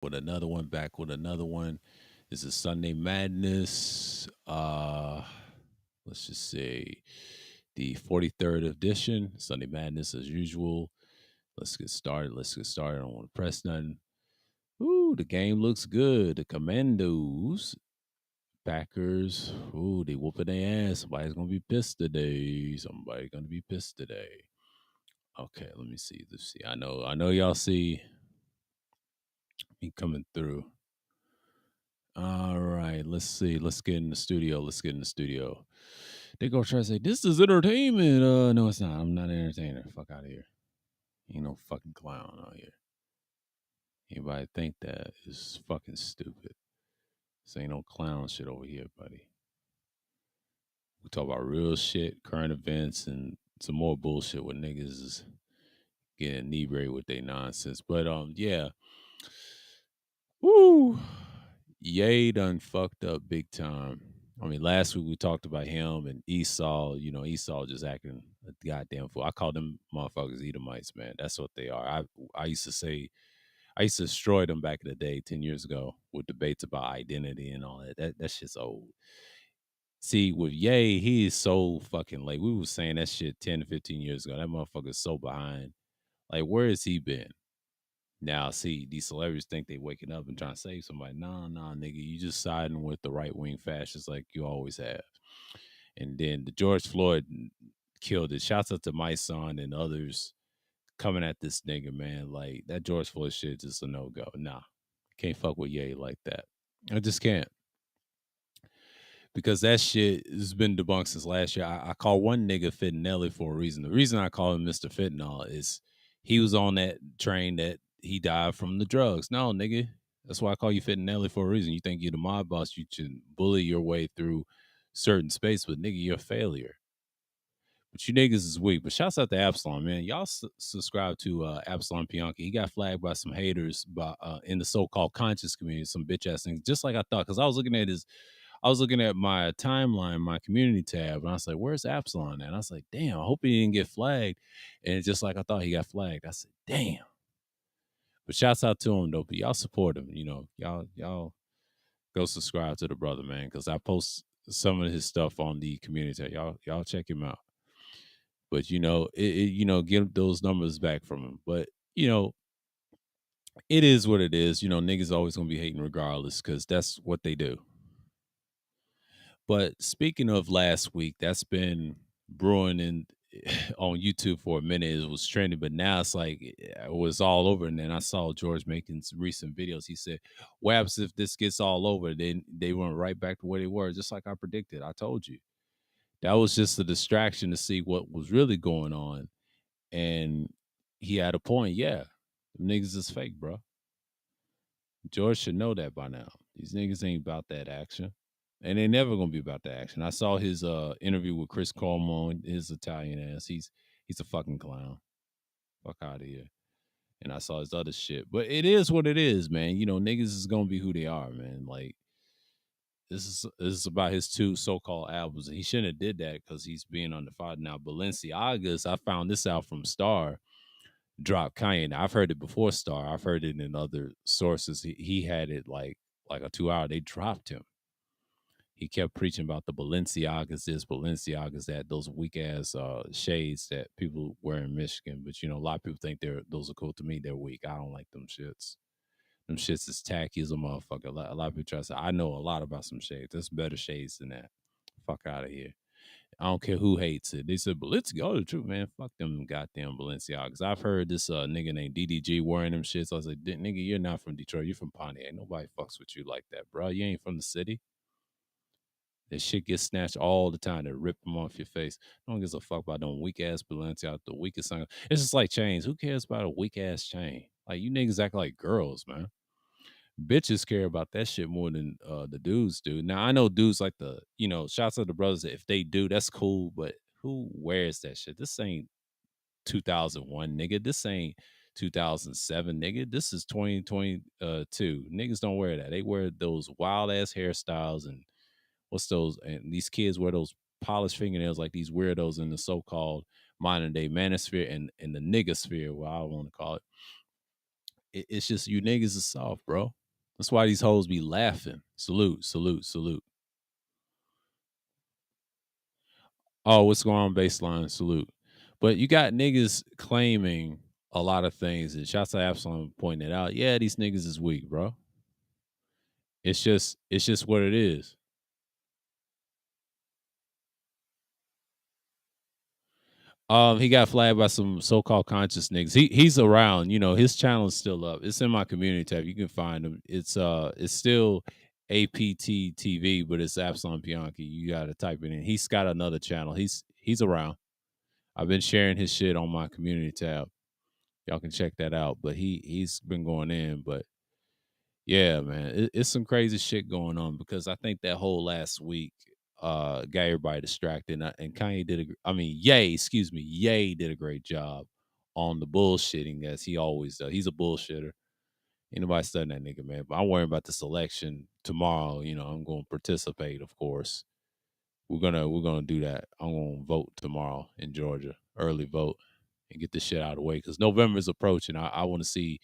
with another one, back with another one. This is Sunday Madness. Let's just say the 43rd edition. Sunday Madness as usual. Let's get started. Let's get started. I don't want to press nothing. Ooh, the game looks good. The Commandos, Packers. Ooh, they whooping their ass. Somebody's gonna be pissed today. Somebody gonna be pissed today. Okay, let me see. Let's see. I know y'all see me coming through. All right, let's see. Let's get in the studio. Let's get in the studio. They go try to say this is entertainment. No, it's not. I'm not an entertainer. Fuck out of here. Ain't no fucking clown out here. Anybody think that is fucking stupid. This ain't no clown shit over here, buddy. We talk about real shit, current events, and some more bullshit with niggas is getting inebriated with their nonsense. But yeah. Woo. Ye done fucked up big time. I mean, last week we talked about him and Esau. You know, Esau just acting a goddamn fool. I call them motherfuckers Edomites, man. That's what they are. I used to say I used to destroy them back in the day, 10 years ago, with debates about identity and all that. That shit's old. See, with Ye, he is so fucking late. We were saying that shit 10 to 15 years ago. That motherfucker's so behind. Like, where has he been? Now, see, these celebrities think they waking up and trying to save somebody. Nah, nigga, you just siding with the right wing fascists like you always have. And then the George Floyd killed it. Shouts out to my son and others coming at this nigga, man. Like that George Floyd shit just a no go. Nah, can't fuck with Ye like that. I just can't, because that shit has been debunked since last year. I call one nigga Fittinelli for a reason. The reason I call him Mr. Fentanyl is he was on that train that he died from the drugs. No, nigga. That's why I call you Fittinelli for a reason. You think you're the mob boss, you can bully your way through certain space, but nigga, you're a failure. But you niggas is weak. But shouts out to Absalom, man. Y'all subscribe to Absalom Bianchi. He got flagged by some haters in the so-called conscious community, some bitch ass things, just like I thought. Because I was looking at my timeline, my community tab, and I was like, "Where's Absalom?" And I was like, "Damn, I hope he didn't get flagged." And just like I thought, he got flagged. I said, "Damn." But shouts out to him though. But y'all support him. You know, y'all go subscribe to the brother, man, because I post some of his stuff on the community tab. Y'all check him out. But get those numbers back from him. But you know, it is what it is. You know, niggas always gonna be hating regardless, because that's what they do. But speaking of last week, that's been brewing in on YouTube for a minute. It was trending, but now it's like it was all over. And then I saw George making some recent videos. He said, "What happens if this gets all over?" Then they went right back to where they were, just like I predicted. I told you that was just a distraction to see what was really going on. And he had a point. Yeah, them niggas is fake, bro. George should know that by now. These niggas ain't about that action. And they never gonna be about that action. I saw his interview with Chris Cuomo and his Italian ass. He's a fucking clown. Fuck out of here. And I saw his other shit. But it is what it is, man. You know, niggas is gonna be who they are, man. Like this is about his two so-called albums. And he shouldn't have did that because he's being under fire. Now, Balenciagas, I found this out from Star, dropped Kanye. Now, I've heard it before Star. I've heard it in other sources. He had it like a 2 hour. They dropped him. He kept preaching about the Balenciagas this, Balenciagas that, those weak ass shades that people wear in Michigan. But a lot of people think those are cool. To me, they're weak. I don't like them shits. Them shits is tacky as a motherfucker. A lot of people try to say, I know a lot about some shades. There's better shades than that. Fuck out of here. I don't care who hates it. They said Balenciaga, the truth, man. Fuck them goddamn Balenciagas. I've heard this nigga named DDG wearing them shits. I was like, nigga, you're not from Detroit. You're from Pontiac. Nobody fucks with you like that, bro. You ain't from the city. That shit gets snatched all the time. They rip them off your face. No one gives a fuck about them weak ass Balenciaga, the weakest thing. It's just like chains. Who cares about a weak ass chain? Like, you niggas act like girls, man. Bitches care about that shit more than the dudes do. Now I know dudes like shouts out to brothers. If they do, that's cool. But who wears that shit? This ain't 2001, nigga. This ain't 2007, nigga. This is 2022. Niggas don't wear that. They wear those wild ass hairstyles and what's those? And these kids wear those polished fingernails like these weirdos in the so-called modern day manosphere and the nigga sphere, what I want to call it. It's just you niggas is soft, bro. That's why these hoes be laughing. Salute, salute, salute. Oh, what's going on, baseline? Salute. But you got niggas claiming a lot of things, and shouts to Absalom pointing it out. Yeah, these niggas is weak, bro. It's just what it is. He got flagged by some so-called conscious niggas. He's around, his channel is still up. It's in my community tab. You can find him. It's still APT TV, but it's Absalom Bianchi. You gotta type it in. He's got another channel. He's around. I've been sharing his shit on my community tab. Y'all can check that out. But he's been going in. But yeah, man, it's some crazy shit going on because I think that whole last week got everybody distracted. And Kanye did I mean, excuse me, Ye did a great job on the bullshitting as he always does. He's a bullshitter. Ain't nobody studying that nigga, man. But I'm worrying about this election tomorrow. I'm gonna participate, of course. We're gonna do that. I'm gonna vote tomorrow in Georgia, early vote, and get this shit out of the way because November is approaching. I want to see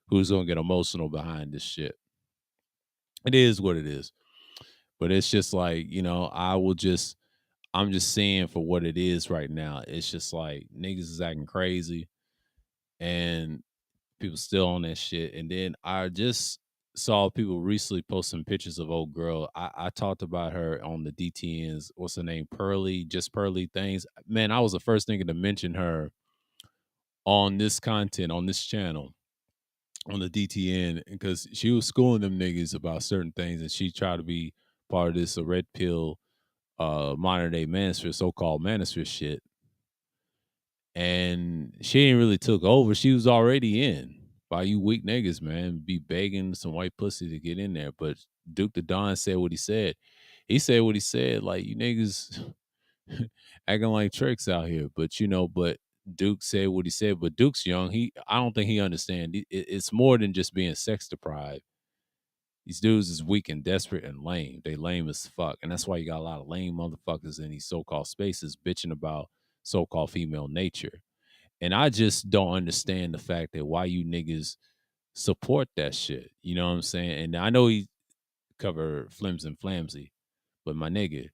who's gonna get emotional behind this shit. It is what it is. But it's just like, I'm just seeing for what it is right now. It's just like niggas is acting crazy and people still on that shit. And then I just saw people recently posting pictures of old girl. I talked about her on the DTNs. What's her name? Pearly, just Pearly Things. Man, I was the first nigga to mention her on this content on this channel on the DTN because she was schooling them niggas about certain things and she tried to be part of this red pill modern day manosphere, so-called manosphere shit. And she ain't really took over. She was already in by you weak niggas, man. Be begging some white pussy to get in there. But Duke the Don said what he said. He said what he said, like you niggas acting like tricks out here. But Duke said what he said. But Duke's young. I don't think he understands. It's more than just being sex deprived. These dudes is weak and desperate and lame. They lame as fuck. And that's why you got a lot of lame motherfuckers in these so-called spaces bitching about so-called female nature. And I just don't understand the fact that why you niggas support that shit. You know what I'm saying? And I know he covered Flims and Flamsy, but my nigga,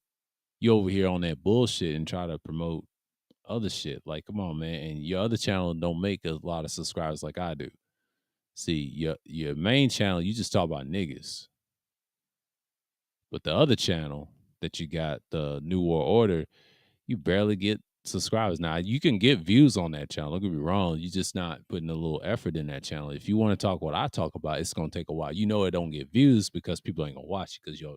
you over here on that bullshit and try to promote other shit. Like, come on, man. And your other channel don't make a lot of subscribers like I do. See, your main channel, you just talk about niggas. But the other channel that you got, the New World Order, you barely get subscribers. Now you can get views on that channel. Don't get me wrong. You're just not putting a little effort in that channel. If you want to talk what I talk about, it's gonna take a while. It don't get views because people ain't gonna watch it because your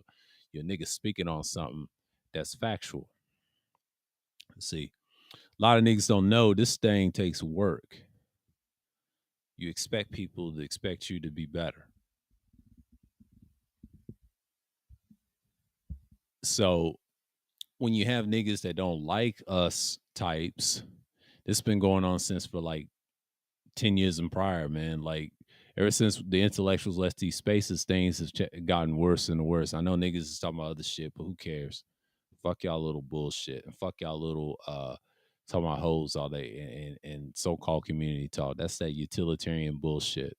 nigga speaking on something that's factual. See, a lot of niggas don't know this thing takes work. You expect people to expect you to be better. So when you have niggas that don't like us types, it's been going on since for like 10 years and prior, man. Like ever since the intellectuals left these spaces, things have gotten worse and worse. I know niggas is talking about other shit, but who cares? Fuck y'all little bullshit and fuck y'all little talking about hoes all day and so-called community talk. That's that utilitarian bullshit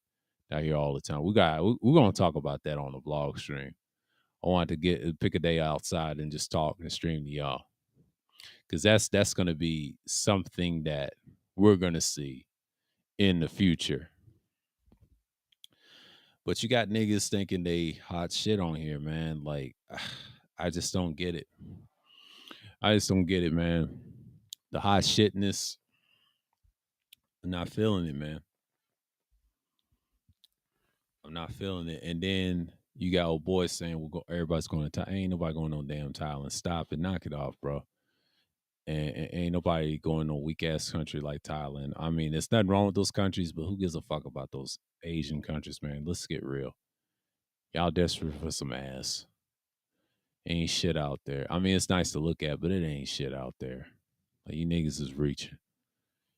I hear all the time. We're gonna talk about that on the vlog stream. I want to pick a day outside and just talk and stream to y'all because that's gonna be something that we're gonna see in the future. But you got niggas thinking they hot shit on here, man. Like, I just don't get it. I just don't get it, man. The hot shitness, I'm not feeling it, man. I'm not feeling it. And then you got old boys saying, everybody's going to Ain't nobody going no damn Thailand. Stop it. Knock it off, bro. And ain't nobody going no weak ass country like Thailand. I mean, there's nothing wrong with those countries, but who gives a fuck about those Asian countries, man? Let's get real. Y'all desperate for some ass. Ain't shit out there. I mean, it's nice to look at, but it ain't shit out there. Like you niggas is reaching.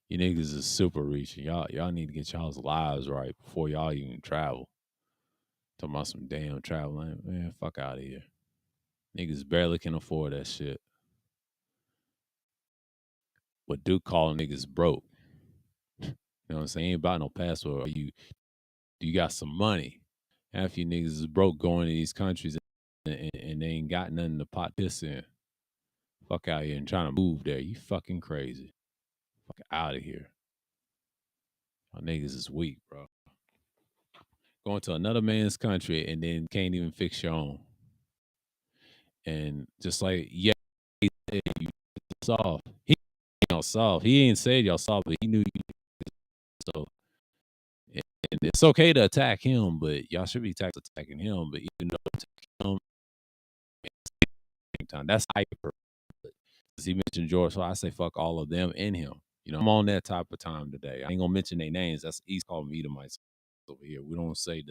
You niggas is super reaching. Y'all need to get y'all's lives right before y'all even travel. Talking about some damn traveling. Man, fuck out of here. Niggas barely can afford that shit. But Duke calling niggas broke. You know what I'm saying? Ain't about no passport. You Do you got some money? Half you niggas is broke going to these countries and they ain't got nothing to pot this in. Fuck out here and trying to move there. You fucking crazy. Fuck out of here. My niggas is weak, bro. Going to another man's country and then can't even fix your own. And just like, yeah, he said you soft. He ain't y'all soft. He ain't said y'all soft, but he knew you. So, and it's okay to attack him, but y'all should be attacking him. But even though attack him, at the same time, that's hyper. Because he mentioned George, so I say fuck all of them and him. You know, I'm on that type of time today. I ain't gonna mention their names. That's East calling me Edomites over here. We don't say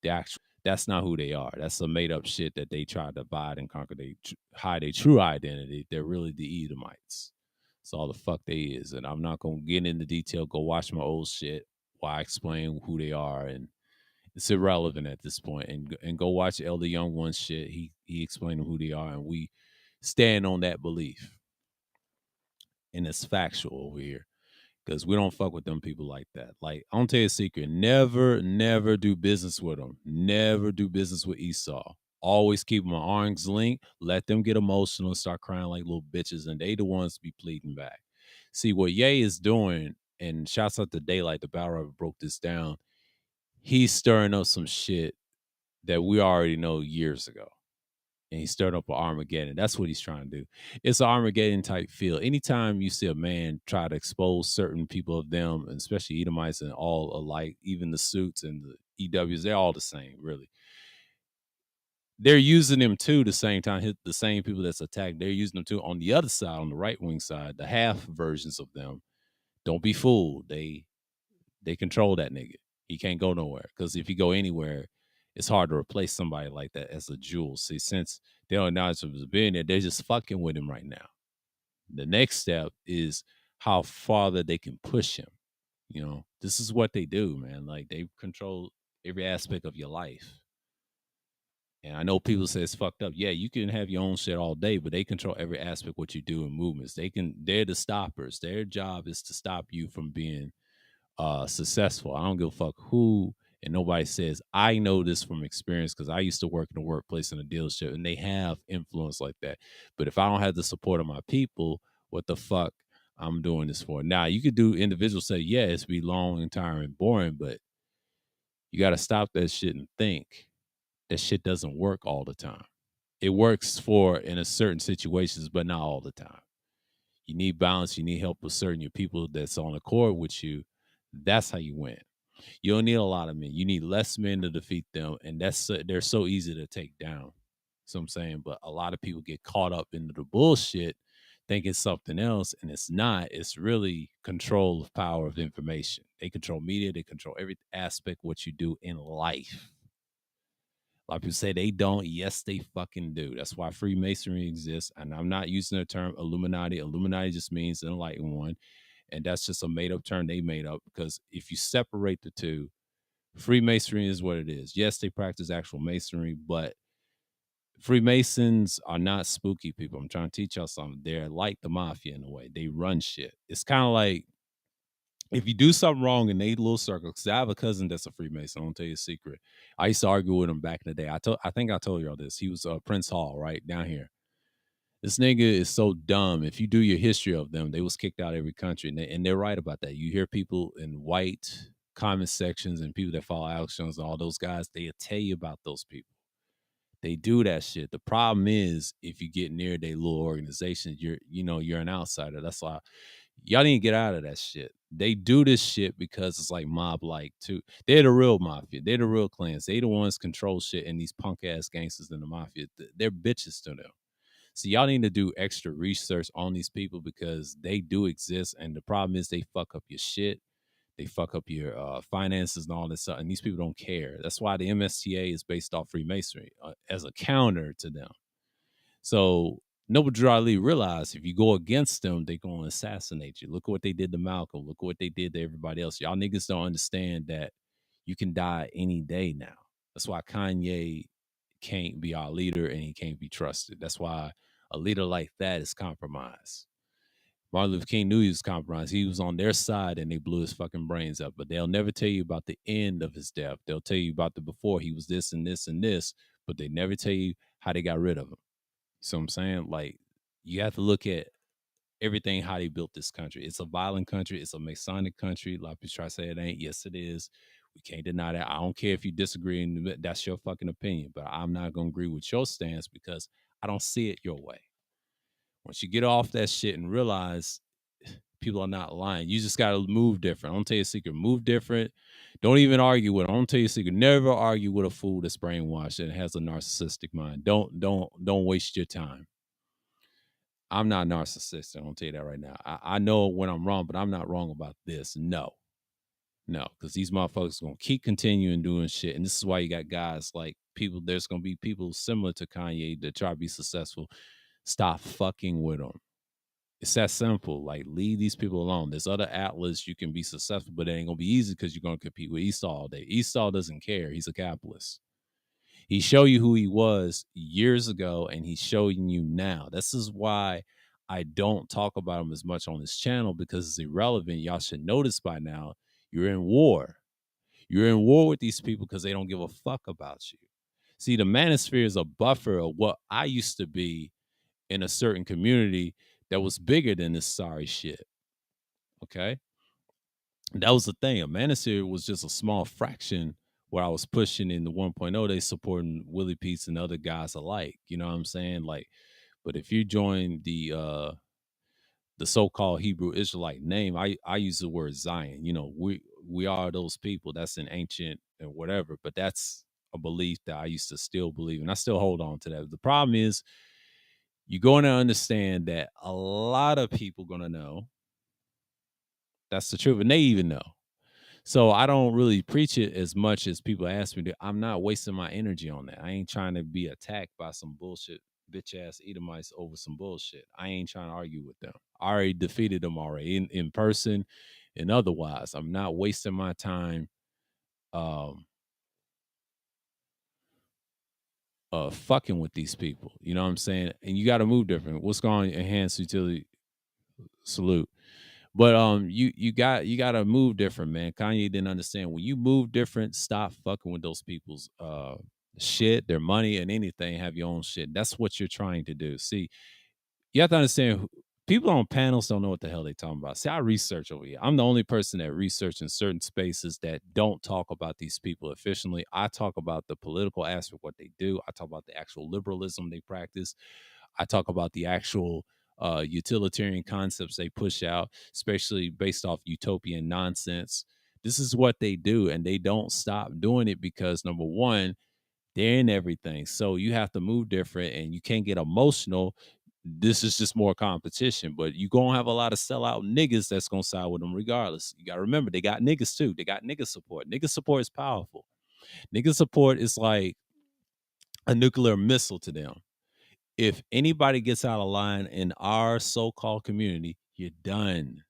the actual. That's not who they are. That's some made up shit that they try to divide and conquer. They hide their true identity. They're really the Edomites. That's all the fuck they is. And I'm not gonna get into detail. Go watch my old shit while I explain who they are, and it's irrelevant at this point. And go watch Elder Young One's shit. He explained who they are, and we stand on that belief. And it's factual over here because we don't fuck with them people like that. Like, I'm gonna tell you a secret: never do business with them. Never do business with Esau. Always keep them at arm's length. Let them get emotional and start crying like little bitches, and they the ones to be pleading back. See what Ye is doing, and shouts out to Daylight, the battle rapper broke this down. He's stirring up some shit that we already know years ago. And he stirred up an Armageddon. That's what he's trying to do. It's an Armageddon type feel. Anytime you see a man try to expose certain people of them, and especially Edomites and all alike, even the suits and the EWs, they're all the same, really. They're using them too. The same time, the same people that's attacked, they're using them too on the other side, on the right wing side, the half versions of them. Don't be fooled. They control that nigga. He can't go nowhere because if he go anywhere, it's hard to replace somebody like that as a jewel. See, since they don't acknowledge him as being there, they're just fucking with him right now. The next step is how farther they can push him. You know, this is what they do, man. Like, they control every aspect of your life. And I know people say it's fucked up. Yeah, you can have your own shit all day, but they control every aspect what you do in movements. They're the stoppers. Their job is to stop you from being successful. I don't give a fuck who, and nobody says. I know this from experience because I used to work in a workplace in a dealership, and they have influence like that. But if I don't have the support of my people, what the fuck I'm doing this for? Now, you could do individuals say, yeah, it's be long and tiring and boring, but you got to stop that shit and think that shit doesn't work all the time. It works for in a certain situations, but not all the time. You need balance. You need help with certain your people that's on accord with you. That's how you win. You don't need a lot of men. You need less men to defeat them, and they're so easy to take down. So I'm saying, but a lot of people get caught up into the bullshit, thinking something else, and it's not. It's really control of power of information. They control media. They control every aspect of what you do in life. A lot of people say they don't. Yes, they fucking do. That's why Freemasonry exists. And I'm not using the term Illuminati. Illuminati just means the enlightened one. And that's just a made up term they made up because if you separate the two, Freemasonry is what it is. Yes, they practice actual masonry, but Freemasons are not spooky people. I'm trying to teach y'all something. They're like the mafia in a way. They run shit. It's kind of like if you do something wrong in a little circle, because I have a cousin that's a Freemason. I'm gonna tell you a secret. I used to argue with him back in the day. I think I told y'all this. He was Prince Hall, right down here. This nigga is so dumb. If you do your history of them, they was kicked out of every country, and they're right about that. You hear people in white comment sections and people that follow Alex Jones and all those guys, they'll tell you about those people. They do that shit. The problem is if you get near their little organization, you're an outsider. That's why y'all need to get out of that shit. They do this shit because it's like mob like too. They're the real mafia. They're the real clans. They the ones control shit, and these punk ass gangsters in the mafia, they're bitches to them. So y'all need to do extra research on these people because they do exist, and the problem is they fuck up your shit. They fuck up your finances and all this stuff, and these people don't care. That's why the MSTA is based off Freemasonry as a counter to them. So Noble Drew Ali realized if you go against them, they're going to assassinate you. Look at what they did to Malcolm. Look at what they did to everybody else. Y'all niggas don't understand that you can die any day now. That's why Kanye can't be our leader and he can't be trusted. That's why a leader like that is compromised. Martin Luther King knew he was compromised. He was on their side and they blew his fucking brains up. But they'll never tell you about the end of his death. They'll tell you about the before. He was this and this and this, but they never tell you how they got rid of him. So I'm saying, like, you have to look at everything how they built this country. It's a violent country. It's a Masonic country. A lot of people try to say it ain't. Yes, it is. We can't deny that. I don't care if you disagree, and that's your fucking opinion. But I'm not gonna agree with your stance because I don't see it your way. Once you get off that shit and realize people are not lying, you just gotta move different. I'm gonna tell you a secret: move different. Don't even argue with them. I'm gonna tell you a secret: never argue with a fool that's brainwashed and has a narcissistic mind. Don't waste your time. I'm not narcissistic. I'm gonna tell you that right now. I know when I'm wrong, but I'm not wrong about this. No, because these motherfuckers gonna keep continuing doing shit, and this is why you got guys like people. There's gonna be people similar to Kanye that try to be successful. Stop fucking with them. It's that simple. Like, leave these people alone. There's other outlets you can be successful, but it ain't gonna be easy because you're gonna compete with Esau all day. Esau doesn't care. He's a capitalist. He showed you who he was years ago, and he's showing you now. This is why I don't talk about him as much on this channel, because it's irrelevant. Y'all should notice by now you're in war. You're in war with these people because they don't give a fuck about you. See, the manosphere is a buffer of what I used to be in a certain community that was bigger than this sorry shit. Okay? That was the thing. A manosphere was just a small fraction where I was pushing in the 1.0. They supporting Willie Peace and other guys alike. You know what I'm saying? Like, but if you join the so-called Hebrew Israelite name, I use the word Zion. You know, we are those people. That's an ancient and whatever, but that's a belief that I used to still believe, and I still hold on to that. The problem is you're going to understand that a lot of people going to know that's the truth, and they even know. So I don't really preach it as much as people ask me to. I'm not wasting my energy on that. I ain't trying to be attacked by some bullshit bitch ass Edomites over some bullshit. I ain't trying to argue with them. I already defeated them already in person and otherwise. I'm not wasting my time um fucking with these people. You know what I'm saying? And you gotta move different. What's going on? Enhanced utility salute. But you gotta move different, man. Kanye didn't understand when you move different. Stop fucking with those people's shit, their money, and anything. Have your own shit. That's what you're trying to do. See, you have to understand. People on panels don't know what the hell they talking about. See, I research over here. I'm the only person that research in certain spaces that don't talk about these people efficiently. I talk about the political aspect, what they do. I talk about the actual liberalism they practice. I talk about the actual utilitarian concepts they push out, especially based off utopian nonsense. This is what they do, and they don't stop doing it because number one, they're in everything. So you have to move different, and you can't get emotional. This is just more competition, but you gonna have a lot of sellout niggas that's gonna side with them regardless. You gotta remember they got niggas too. They got nigga support. Nigga support is powerful. Nigga support is like a nuclear missile to them. If anybody gets out of line in our so-called community, you're done.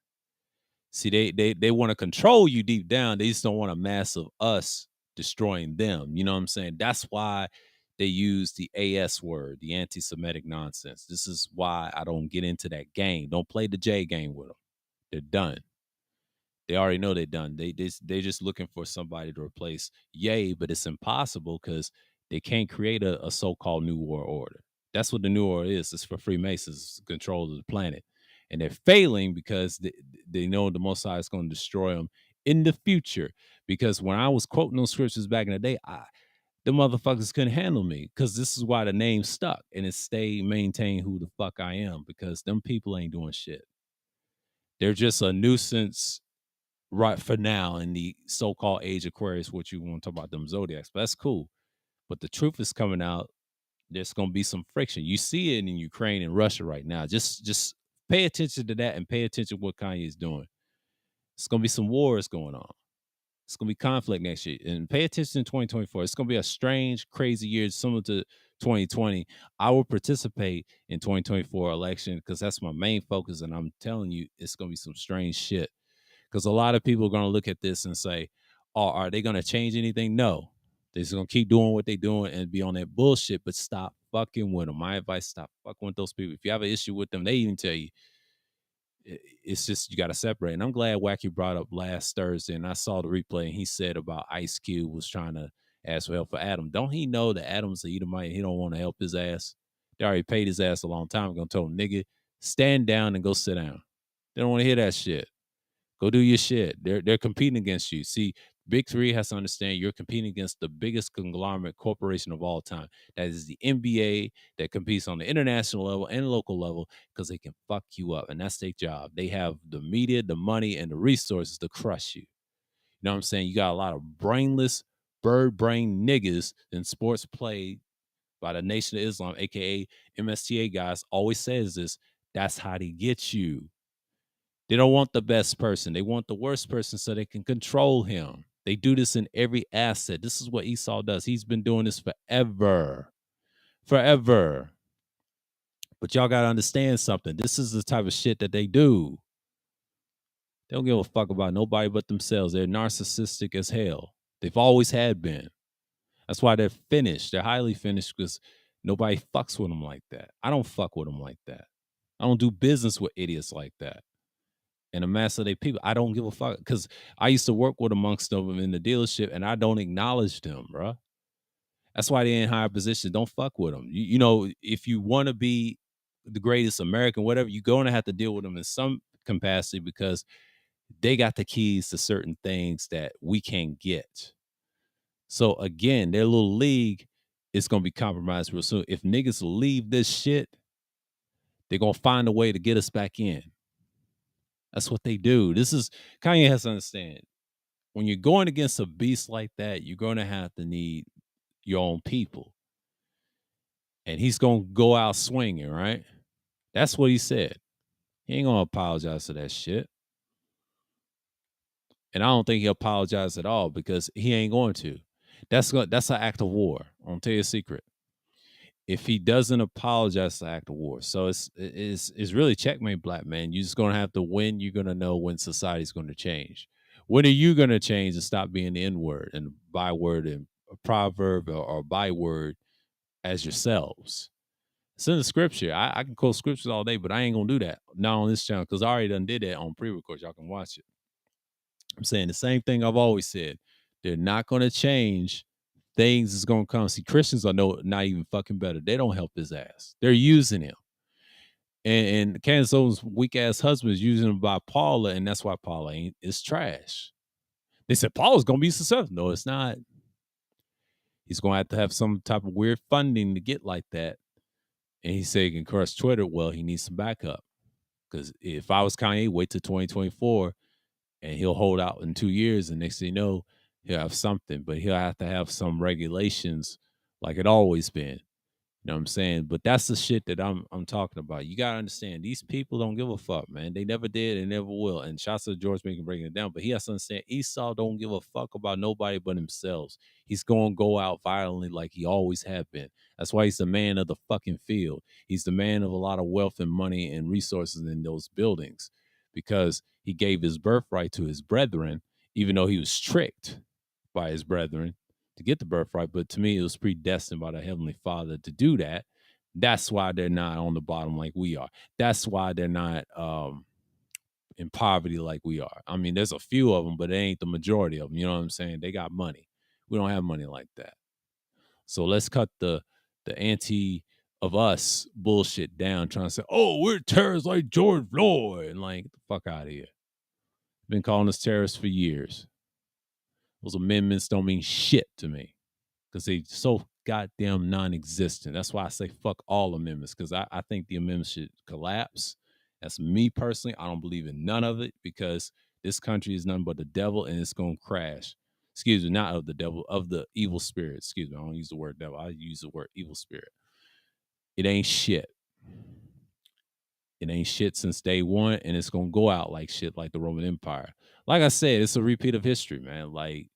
See, they want to control you deep down. They just don't want a mass of us destroying them. You know what I'm saying? That's why they use the AS word, the anti-Semitic nonsense. This is why I don't get into that game. Don't play the J game with them. They're done. They already know they're done. They're just looking for somebody to replace Ye, but it's impossible because they can't create a so-called New World Order. That's what the New Order is. It's for Freemasons control of the planet. And they're failing because they know the Most High is going to destroy them in the future. Because when I was quoting those scriptures back in the day, the motherfuckers couldn't handle me because this is why the name stuck and it stayed maintained who the fuck I am, because them people ain't doing shit. They're just a nuisance right for now in the so-called age Aquarius, what you want to talk about them zodiacs, but that's cool. But the truth is coming out. There's going to be some friction. You see it in Ukraine and Russia right now. Just pay attention to that and pay attention to what Kanye is doing. It's going to be some wars going on. It's going to be conflict next year. And pay attention in 2024. It's going to be a strange, crazy year similar to 2020. I will participate in 2024 election because that's my main focus. And I'm telling you, it's going to be some strange shit. Because a lot of people are going to look at this and say, oh, are they going to change anything? No. They're just going to keep doing what they're doing and be on that bullshit, but stop fucking with them. My advice, stop fucking with those people. If you have an issue with them, they even tell you, It's just you got to separate. And I'm glad Wacky brought up last Thursday, and I saw the replay, and he said about Ice Cube was trying to ask for help for Adam. Don't he know that Adam's a Edomite? He don't want to help his ass. They already paid his ass a long time ago. Told him, nigga, stand down and go sit down. They don't want to hear that shit. Go do your shit. They're competing against you. See, Big Three has to understand you're competing against the biggest conglomerate corporation of all time. That is the NBA that competes on the international level and local level because they can fuck you up. And that's their job. They have the media, the money, and the resources to crush you. You know what I'm saying? You got a lot of brainless, bird brain niggas in sports played by the Nation of Islam, aka MSTA guys, always says this. That's how they get you. They don't want the best person. They want the worst person so they can control him. They do this in every asset. This is what Esau does. He's been doing this forever. Forever. But y'all got to understand something. This is the type of shit that they do. They don't give a fuck about nobody but themselves. They're narcissistic as hell. They've always had been. That's why they're finished. They're highly finished because nobody fucks with them like that. I don't fuck with them like that. I don't do business with idiots like that. And a mass of their people. I don't give a fuck because I used to work with amongst them in the dealership, and I don't acknowledge them, bro. That's why they're in higher positions. Don't fuck with them. You know, if you want to be the greatest American, whatever, you're going to have to deal with them in some capacity because they got the keys to certain things that we can't get. So again, their little league is going to be compromised real soon. If niggas leave this shit, they're going to find a way to get us back in. That's what they do. This is Kanye has to understand. When you're going against a beast like that, you're going to have to need your own people. And he's going to go out swinging, right? That's what he said. He ain't going to apologize for that shit. And I don't think he'll apologize at all because he ain't going to. That's an act of war. I'm going to tell you a secret. If he doesn't apologize, it's an act of war. So it's really checkmate, black man. You're just going to have to win. You're going to know when society's going to change. When are you going to change and stop being the N-word and byword and a proverb or byword as yourselves? It's in the scripture. I can quote scriptures all day, but I ain't going to do that. Not on this channel because I already done did that on pre-record. Y'all can watch it. I'm saying the same thing I've always said. They're not going to change. Things is going to come. See, Christians are not even fucking better. They don't help his ass. They're using him. And Candace Owens' weak ass husband is using him by Paula, and that's why Paula is trash. They said Paula's gonna be successful. No, it's not. He's gonna have some type of weird funding to get like that. And he said he can crush Twitter. Well, he needs some backup. Because if I was Kanye, wait till 2024 and he'll hold out in 2 years, and next thing you know, he'll have something, but he'll have to have some regulations like it always been. You know what I'm saying? But that's the shit that I'm talking about. You gotta understand, these people don't give a fuck, man. They never did and never will. And shouts to George Macon breaking it down. But he has to understand Esau don't give a fuck about nobody but himself. He's gonna go out violently like he always have been. That's why he's the man of the fucking field. He's the man of a lot of wealth and money and resources in those buildings because he gave his birthright to his brethren, even though he was tricked by his brethren to get the birthright. But to me, it was predestined by the Heavenly Father to do that. That's why they're not on the bottom like we are. That's why they're not in poverty like we are. I mean, there's a few of them, but it ain't the majority of them. You know what I'm saying? They got money. We don't have money like that. So let's cut the anti of us bullshit down, trying to say, oh, we're terrorists like George Floyd. And like, get the fuck out of here. Been calling us terrorists for years. Those amendments don't mean shit to me because they so goddamn non-existent. That's why I say fuck all amendments, because I think the amendments should collapse. That's me personally. I don't believe in none of it because this country is nothing but the devil and it's going to crash. Excuse me, not of the devil, of the evil spirit. Excuse me, I don't use the word devil. I use the word evil spirit. It ain't shit. It ain't shit since day one, and it's going to go out like shit like the Roman Empire. Like I said, it's a repeat of history, man. Like,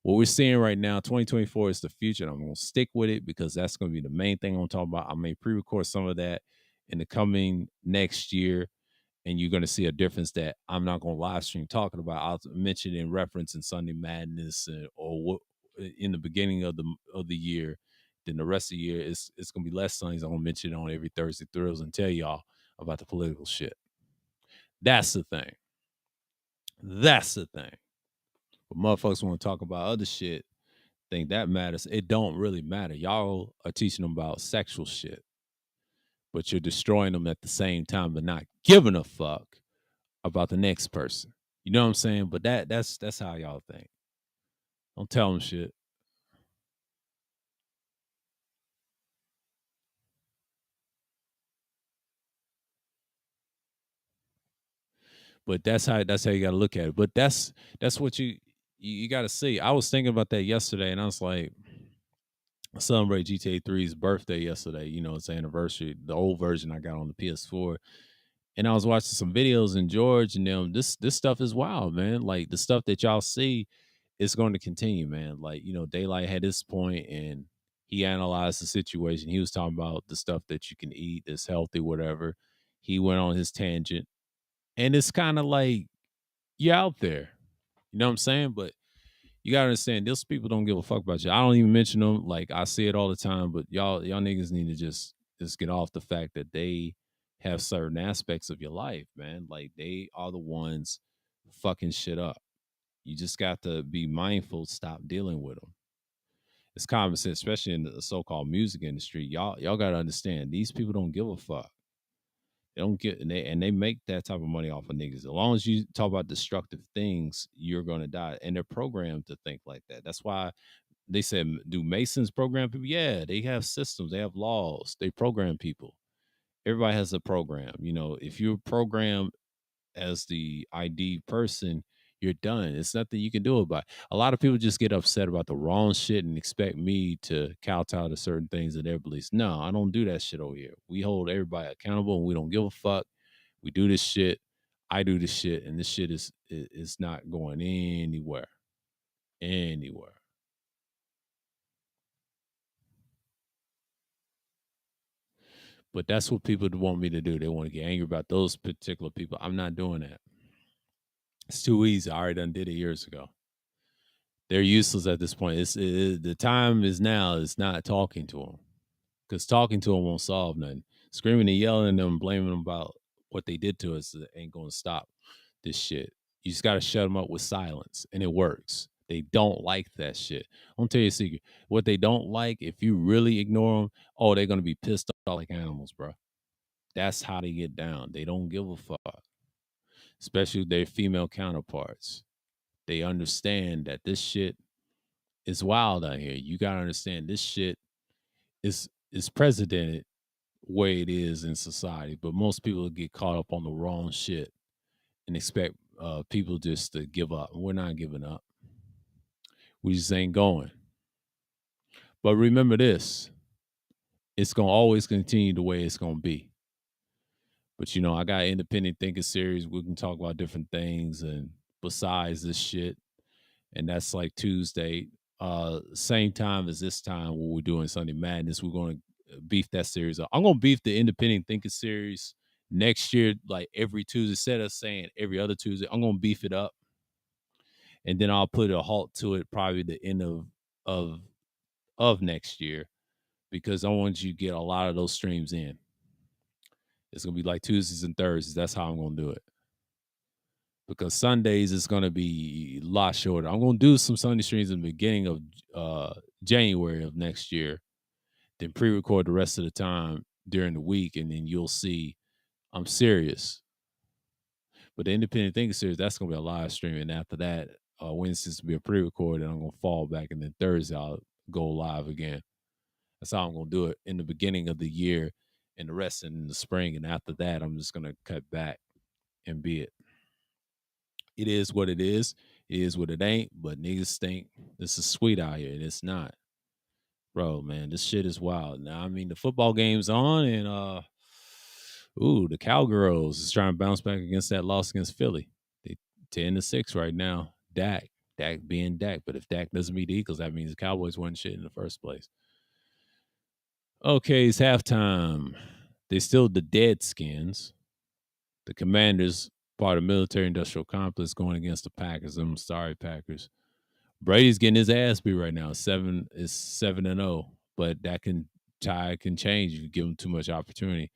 what we're seeing right now, 2024 is the future, and I'm going to stick with it because that's going to be the main thing I'm talking about. I may pre-record some of that in the coming next year, and you're going to see a difference that I'm not going to live stream talking about. I'll mention it in reference in Sunday Madness or in the beginning of the year. Then the rest of the year, it's going to be less Sundays. I'm going to mention it on every Thursday Thrills and tell y'all about the political shit. That's the thing. That's the thing. But motherfuckers want to talk about other shit, think that matters. It don't really matter. Y'all are teaching them about sexual shit, but you're destroying them at the same time, but not giving a fuck about the next person. You know what I'm saying? But that's how y'all think. Don't tell them shit. But that's how you got to look at it. But that's what you got to see. I was thinking about that yesterday, and I was like, I celebrate GTA 3's birthday yesterday. You know, it's anniversary. The old version I got on the PS4, and I was watching some videos in George and them. This stuff is wild, man. Like the stuff that y'all see is going to continue, man. Like, you know, Daylight had this point and he analyzed the situation. He was talking about the stuff that you can eat that's healthy, whatever. He went on his tangent. And it's kind of like you're out there. You know what I'm saying? But you gotta understand, those people don't give a fuck about you. I don't even mention them. Like I see it all the time, but y'all niggas need to just get off the fact that they have certain aspects of your life, man. Like they are the ones fucking shit up. You just got to be mindful. Stop dealing with them. It's common sense, especially in the so-called music industry. Y'all got to understand these people don't give a fuck. They don't get and they make that type of money off of niggas. As long as you talk about destructive things, you're gonna die. And they're programmed to think like that. That's why they said, do Masons program people? Yeah, they have systems, they have laws, they program people. Everybody has a program. You know, if you're programmed as the ID person, you're done. It's nothing you can do about it. A lot of people just get upset about the wrong shit and expect me to kowtow to certain things in their beliefs. No, I don't do that shit over here. We hold everybody accountable and we don't give a fuck. We do this shit. I do this shit, and this shit is not going anywhere. Anywhere. But that's what people want me to do. They want to get angry about those particular people. I'm not doing that. It's too easy. I already done did it years ago. They're useless at this point. The time is now. It's not talking to them because talking to them won't solve nothing. Screaming and yelling at them, blaming them about what they did to us ain't going to stop this shit. You just got to shut them up with silence, and it works. They don't like that shit. I'm gonna tell you a secret. What they don't like, if you really ignore them, oh, they're gonna be pissed off like animals, bro. That's how they get down. They don't give a fuck, especially their female counterparts. They understand that this shit is wild out here. You gotta understand this shit is precedented way it is in society, but most people get caught up on the wrong shit and expect people just to give up. We're not giving up. We just ain't going. But remember this: it's gonna always continue the way it's gonna be. But you know, I got independent thinking series. We can talk about different things and besides this shit. And that's like Tuesday. Same time as this time when we're doing Sunday Madness. We're gonna beef that series up. I'm gonna beef the independent thinking series next year, like every Tuesday, instead of saying every other Tuesday. I'm gonna beef it up. And then I'll put a halt to it probably the end of of next year because I want you to get a lot of those streams in. It's gonna be like Tuesdays and Thursdays. That's how I'm gonna do it. Because Sundays is gonna be a lot shorter. I'm gonna do some Sunday streams in the beginning of January of next year, then pre-record the rest of the time during the week, and then you'll see I'm serious. But the independent thinking series, that's gonna be a live stream, and after that, Wednesdays will be a pre-record, and I'm gonna fall back, and then Thursday I'll go live again. That's how I'm gonna do it in the beginning of the year, and the rest in the spring, and after that, I'm just gonna cut back and be it. It is what it is. It is what it ain't. But niggas think this is sweet out here, and it's not, bro. Man, this shit is wild. Now, I mean, the football game's on, and the Cowgirls is trying to bounce back against that loss against Philly. They 10-6 right now. Dak being Dak. But if Dak doesn't beat the Eagles, that means the Cowboys won shit in the first place. Okay, it's halftime. They still the Deadskins. The Commanders, part of the military industrial complex, going against the Packers. I'm sorry, Packers. Brady's getting his ass beat right now. 7-0, but that tie can change if you give him too much opportunity.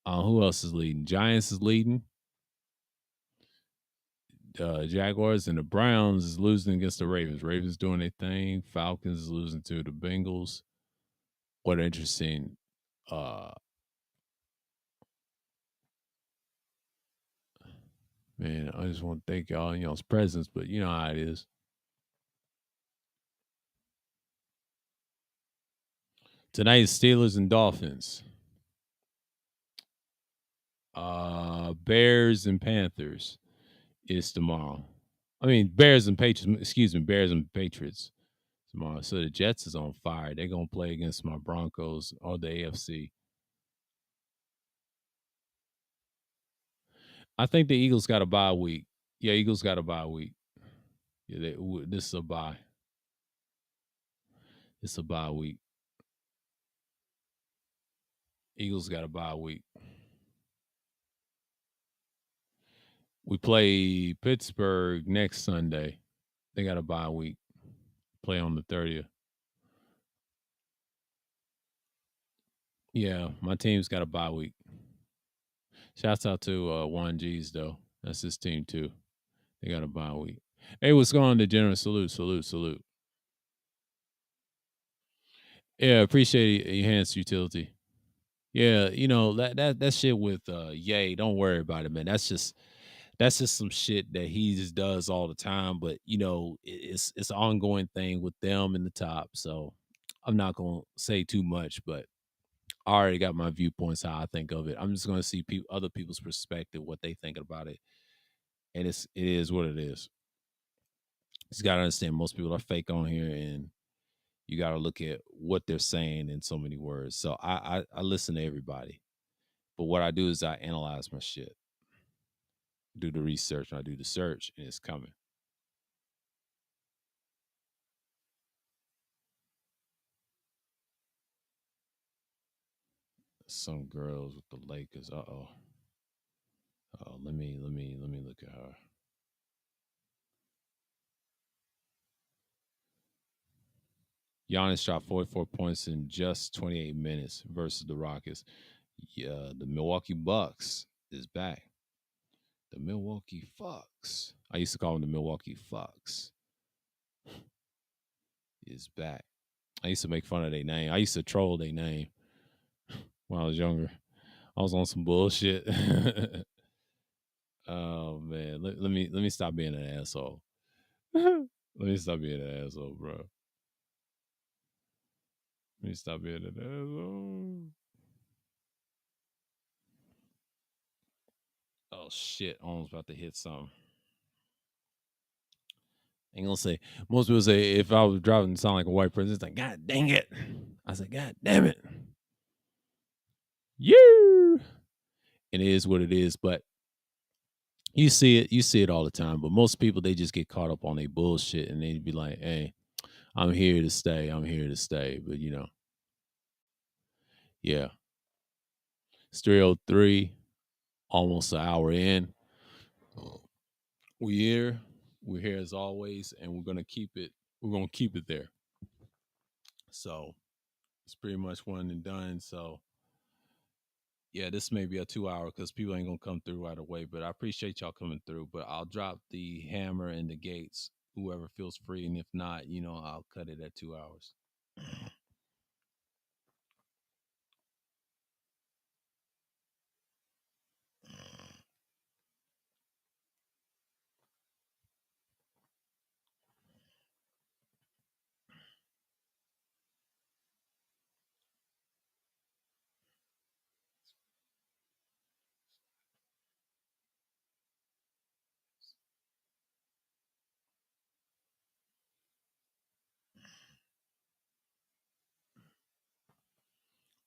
Who else is leading? Giants is leading. Jaguars and the Browns is losing against the Ravens. Ravens doing their thing. Falcons is losing to the Bengals. What interesting. Uh, Man, I just want to thank y'all, y'all's presence, but you know how it is. Tonight is Steelers and Dolphins. Bears and Panthers is tomorrow. I mean, Bears and Patriots. Excuse me, Bears and Patriots tomorrow. So the Jets is on fire. They're gonna play against my Broncos or the AFC. I think the Eagles got a bye week. Yeah, Eagles got a bye week. Yeah, this is a bye. It's a bye week. Eagles got a bye week. We play Pittsburgh next Sunday. They got a bye week. Play on the 30th. Yeah, my team's got a bye week. Shouts out to Juan G's though. That's his team too. They got a bye week. Hey, what's going on, Degenerate? Salute, salute, salute. Yeah, appreciate enhanced utility. Yeah, that shit with Yay. Don't worry about it, man. That's just some shit that he just does all the time. But it's an ongoing thing with them in the top. So I'm not gonna say too much, but I already got my viewpoints how I think of it. I'm just gonna see other people's perspective, what they think about it, and it is what it is. You got to understand most people are fake on here, and you got to look at what they're saying in so many words. So I listen to everybody, but what I do is I analyze my shit, do the research, and I do the search, and it's coming. Some girls with the Lakers. Uh-oh. Oh, let me look at her. Giannis shot 44 points in just 28 minutes versus the Rockets. Yeah, the Milwaukee Bucks is back. The Milwaukee Fucks. I used to call them the Milwaukee Fucks. Is back. I used to make fun of their name. I used to troll their name when I was younger. I was on some bullshit. Oh man, let me stop being an asshole. Let me stop being an asshole, bro. Let me stop being an asshole. Oh shit! Almost about to hit something. Ain't gonna say. Most people say if I was driving and sound like a white person, it's like God dang it. I said God damn it. Yeah. And it is what it is, but you see it all the time. But most people they just get caught up on their bullshit and they be like, "Hey, I'm here to stay. I'm here to stay." But yeah, it's 3:03, almost an hour in. We here, we're here as always, and we're gonna keep it. We're gonna keep it there. So it's pretty much one and done. So yeah, this may be a 2 hour because people ain't gonna come through right away. But I appreciate y'all coming through. But I'll drop the hammer and the gates. Whoever feels free, and if not, I'll cut it at 2 hours.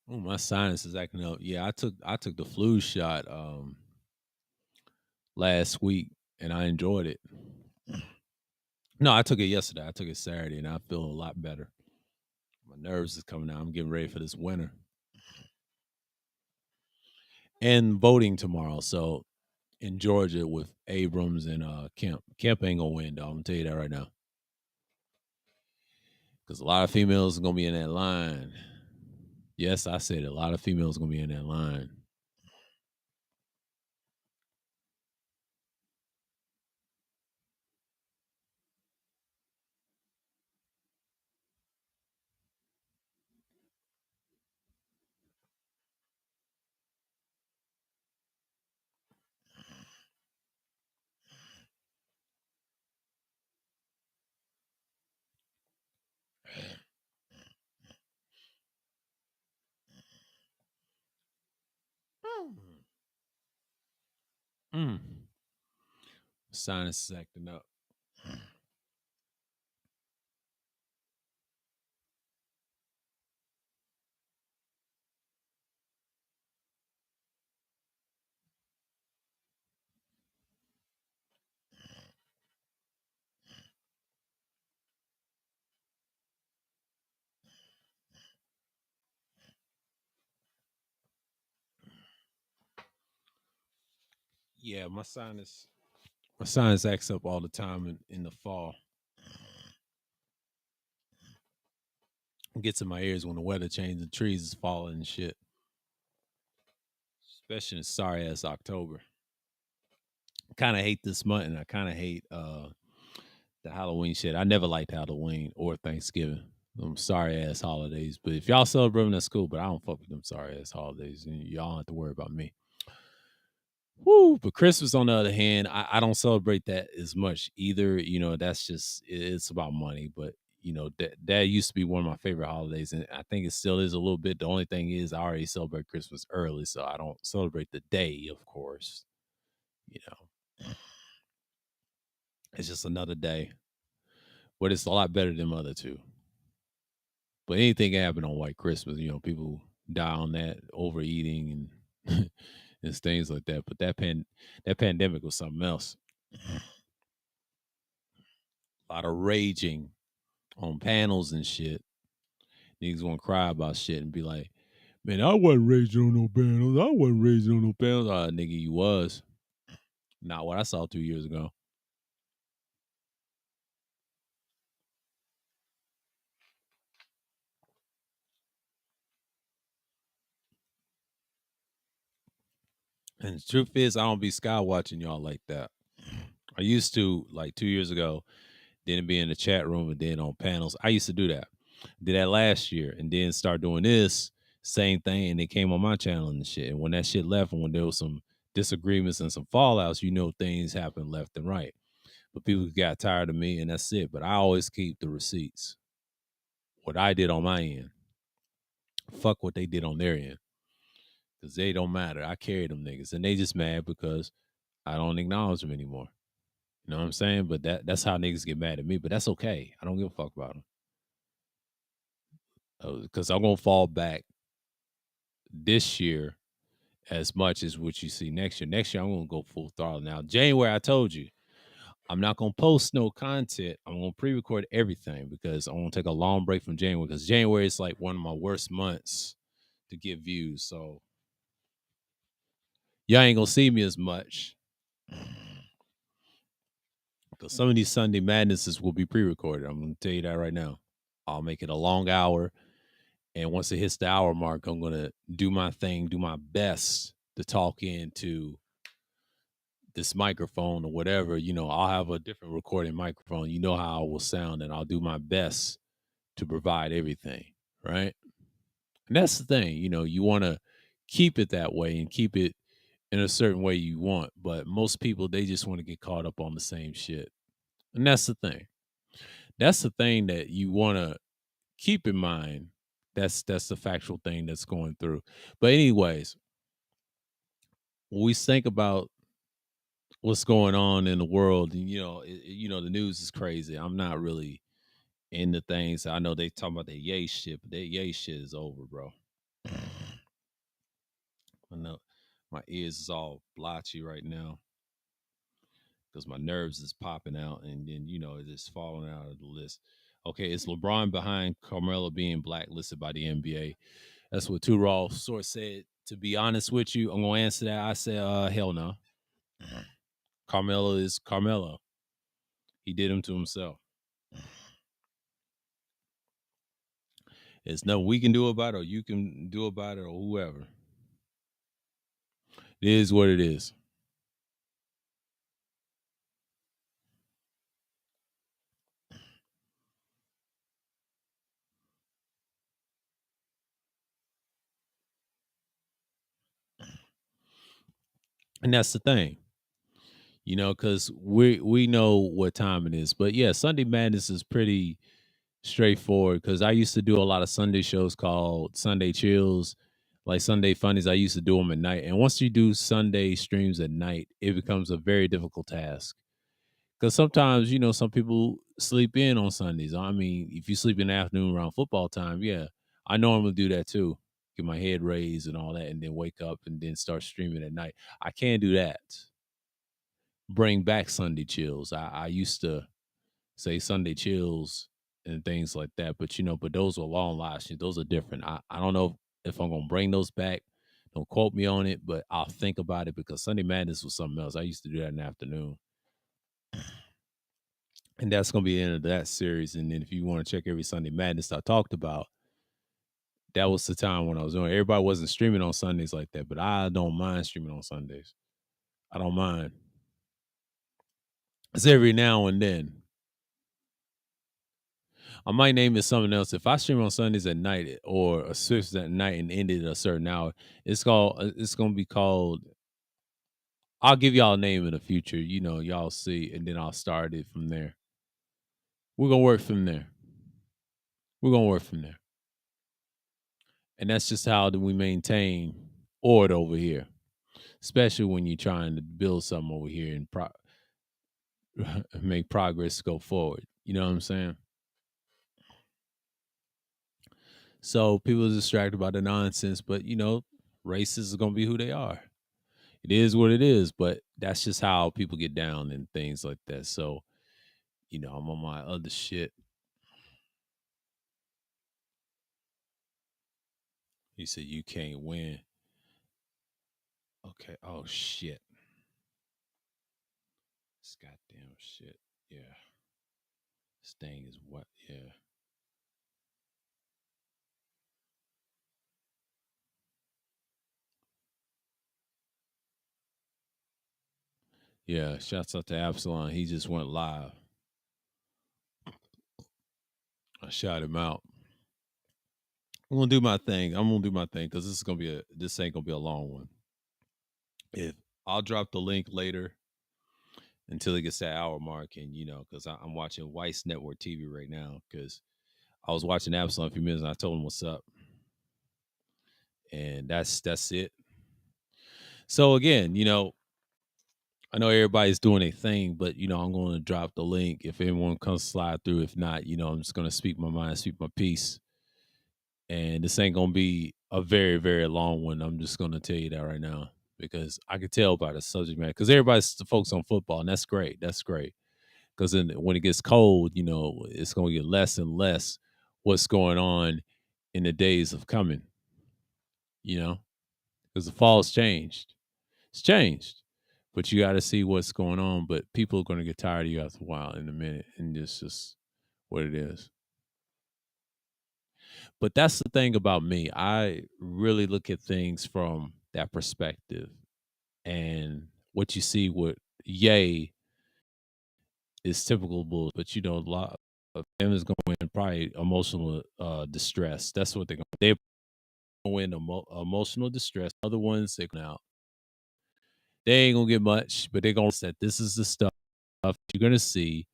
Oh, my sinus is acting up. Yeah, I took the flu shot last week and I enjoyed it. No, I took it yesterday. I took it Saturday and I feel a lot better. My nerves is coming out. I'm getting ready for this winter. And voting tomorrow. So in Georgia with Abrams and Kemp. Kemp ain't gonna win though. I'm gonna tell you that right now. Because a lot of females are gonna be in that line. Yes, I said it. A lot of females are gonna be in that line. Mm. Sinus is acting up. Yeah, my sinus acts up all the time in the fall. It gets in my ears when the weather changes, the trees is falling and shit. Especially in sorry ass October. I kind of hate this month, and I kind of hate the Halloween shit. I never liked Halloween or Thanksgiving. Them sorry ass holidays. But if y'all celebrate them, that's cool. But I don't fuck with them sorry ass holidays. And y'all don't have to worry about me. Woo! But Christmas, on the other hand, I don't celebrate that as much either. You know, that's just it's about money. But that used to be one of my favorite holidays, and I think it still is a little bit. The only thing is, I already celebrate Christmas early, so I don't celebrate the day. Of course, you know, it's just another day, but it's a lot better than the other two. But anything can happen on White Christmas. People die on that overeating and and things like that. But that pandemic was something else. A lot of raging on panels and shit. Niggas gonna cry about shit and be like, "Man, I wasn't raging on no panels. I wasn't raging on no panels." Nigga, you was. Not what I saw 2 years ago. And the truth is, I don't be sky watching y'all like that. I used to like 2 years ago. Then be in the chat room and then on panels. I used to do that. Did that last year and then start doing this same thing, and it came on my channel and shit. And when that shit left, and when there was some disagreements and some fallouts, things happen left and right. But people got tired of me, and that's it. But I always keep the receipts. What I did on my end, fuck what they did on their end, because they don't matter. I carry them niggas, and they just mad because I don't acknowledge them anymore. You know what I'm saying? But that's how niggas get mad at me. But that's okay. I don't give a fuck about them because I'm gonna fall back this year as much as what you see next year. Next year, I'm gonna go full throttle. Now, January, I told you, I'm not gonna post no content. I'm gonna pre-record everything because I'm gonna take a long break from January because January is like one of my worst months to get views. So y'all ain't gonna see me as much because some of these Sunday madnesses will be pre-recorded. I'm gonna tell you that right now. I'll make it a long hour, and once it hits the hour mark, I'm gonna do my thing, do my best to talk into this microphone or whatever. I'll have a different recording microphone. You know how I will sound, and I'll do my best to provide everything. Right. And that's the thing, you want to keep it that way and keep it in a certain way you want. But most people, they just want to get caught up on the same shit. And that's the thing. That's the thing that you want to keep in mind. That's the factual thing that's going through. But anyways, when we think about what's going on in the world, and the news is crazy. I'm not really into things. I know they talking about the yay shit, but that yay shit is over, bro. I know my ears is all blotchy right now because my nerves is popping out, and then it's just falling out of the list. Okay, is LeBron behind Carmelo being blacklisted by the NBA? That's what Two Raw source said. To be honest with you, I'm gonna answer that. I said, hell no. Carmelo is Carmelo. He did him to himself. There's nothing we can do about it, or you can do about it, or whoever. It is what it is. And that's the thing, because we know what time it is. But yeah, Sunday Madness is pretty straightforward because I used to do a lot of Sunday shows called Sunday Chills. Like Sunday funnies, I used to do them at night. And once you do Sunday streams at night, it becomes a very difficult task. Because sometimes, some people sleep in on Sundays. I mean, if you sleep in the afternoon around football time, yeah, I normally do that too. Get my head raised and all that, and then wake up and then start streaming at night. I can't do that. Bring back Sunday chills. I used to say Sunday chills and things like that, but but those were long lasting. Those are different. I don't know if I'm gonna bring those back. Don't quote me on it, but I'll think about it because Sunday Madness was something else. I used to do that in the afternoon. And that's gonna be the end of that series. And then if you want to check every Sunday Madness I talked about, that was the time when I was doing. Everybody wasn't streaming on Sundays like that, but I don't mind streaming on Sundays. I don't mind. It's every now and then. I might name it something else. If I stream on Sundays at night or a switch at night and ended at a certain hour, it's gonna be called. I'll give y'all a name in the future. Y'all see, and then I'll start it from there. We're gonna work from there. We're gonna work from there. And that's just how do we maintain order over here, especially when you're trying to build something over here and make progress go forward. You know what I'm saying? So people are distracted by the nonsense, but racists is gonna be who they are. It is what it is, but that's just how people get down and things like that. So, I'm on my other shit. He said you can't win. Okay. Oh shit. This goddamn shit. Yeah. This thing is what? Yeah. Yeah. Shouts out to Absalon. He just went live. I shot him out. I'm gonna do my thing. I'm gonna do my thing because this ain't gonna be a long one. If I'll drop the link later until it gets that hour mark, and because I'm watching Weiss Network TV right now because I was watching Absalon a few minutes and I told him what's up, and that's it. So again, I know everybody's doing a thing, but I'm going to drop the link if anyone comes slide through. If not, I'm just going to speak my mind, speak my piece, and this ain't going to be a very very long one. I'm just going to tell you that right now because I can tell by the subject matter because everybody's focused on football, and that's great. That's great because then when it gets cold, it's going to get less and less what's going on in the days of coming. Because the fall's changed. It's changed. But you got to see what's going on. But people are going to get tired of you after a while in a minute. And it's just what it is. But that's the thing about me. I really look at things from that perspective. And what you see with Yay is typical bull. But a lot of them is going in probably emotional distress. That's what they're going in emotional distress. Other ones they out. They ain't gonna get much, but they're gonna say this is the stuff you're gonna see.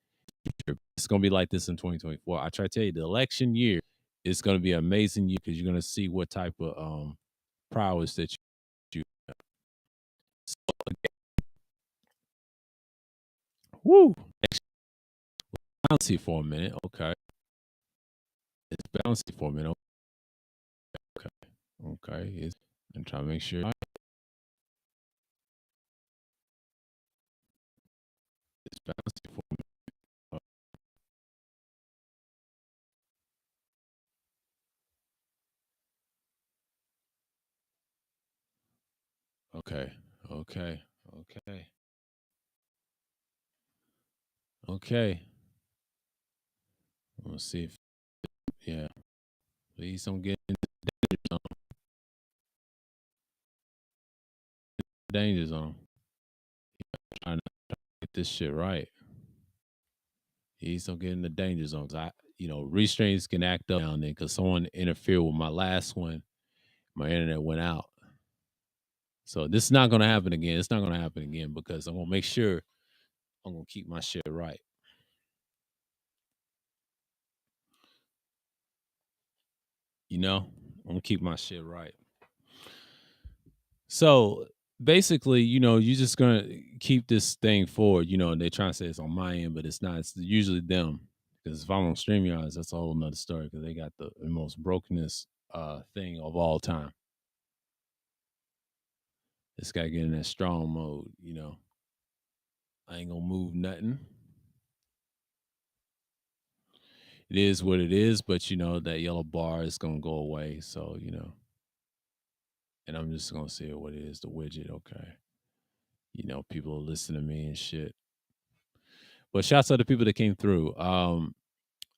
It's gonna be like this in 2024. I try to tell you, the election year is gonna be an amazing year because you're gonna see what type of prowess that you have. So, woo, bouncy for a minute. Okay, it's bouncy for a minute. Okay, okay. I'm trying to make sure it's bouncy for a minute. Okay, okay, okay, okay. Let's see if yeah. Please don't get in the danger zone. Trying to get this shit right. Please don't get in the danger zone. 'Cause restraints can act up now and then because someone interfered with my last one. My internet went out. So this is not going to happen again. It's not going to happen again because I'm going to make sure I'm going to keep my shit right. I'm going to keep my shit right. So basically, you're just gonna keep this thing forward, and they're trying to say it's on my end, but it's not. It's usually them. Because if I'm on StreamYards, that's a whole nother story because they got the most brokenest thing of all time. This guy get in that strong mode. I ain't gonna move nothing. It is what it is, but that yellow bar is gonna go away. So, and I'm just gonna say what it is, the widget, okay. People are listening to me and shit. But shouts out to people that came through.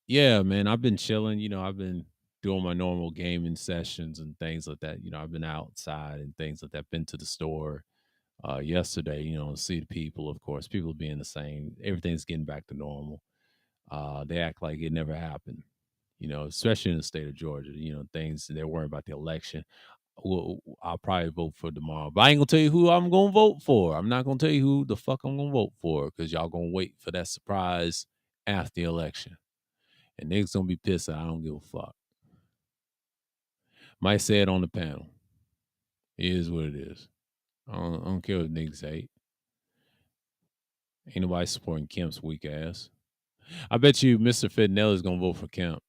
Yeah, man, I've been chilling. I've been doing my normal gaming sessions and things like that. I've been outside and things like that. Been to the store yesterday, see the people, of course, people being the same. Everything's getting back to normal. They act like it never happened, especially in the state of Georgia, things they're worried about the election. Well, I'll probably vote for tomorrow, but I ain't gonna tell you who I'm gonna vote for. I'm not gonna tell you who the fuck I'm gonna vote for because y'all gonna wait for that surprise after the election. And niggas gonna be pissed. I don't give a fuck. Might say it on the panel. It is what it is. I don't care what niggas hate. Ain't nobody supporting Kemp's weak ass. I bet you Mr. Fidnell is gonna vote for Kemp.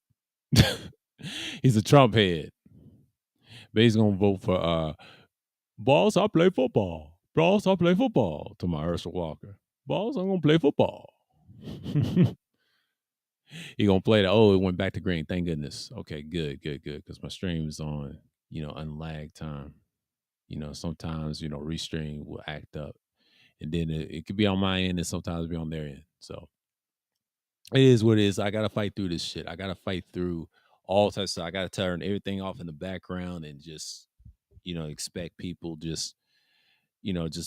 He's a Trump head. But he's gonna vote for Boss, I play football. Boss, I play football to my Herschel Walker. Boss, I'm gonna play football. He gonna play it went back to green. Thank goodness. Okay, good. Because my stream is on, unlagged time. Sometimes, restream will act up. And then it could be on my end and sometimes be on their end. So it is what it is. I gotta fight through this shit. I gotta fight through all types of stuff. I gotta turn everything off in the background and just, expect people just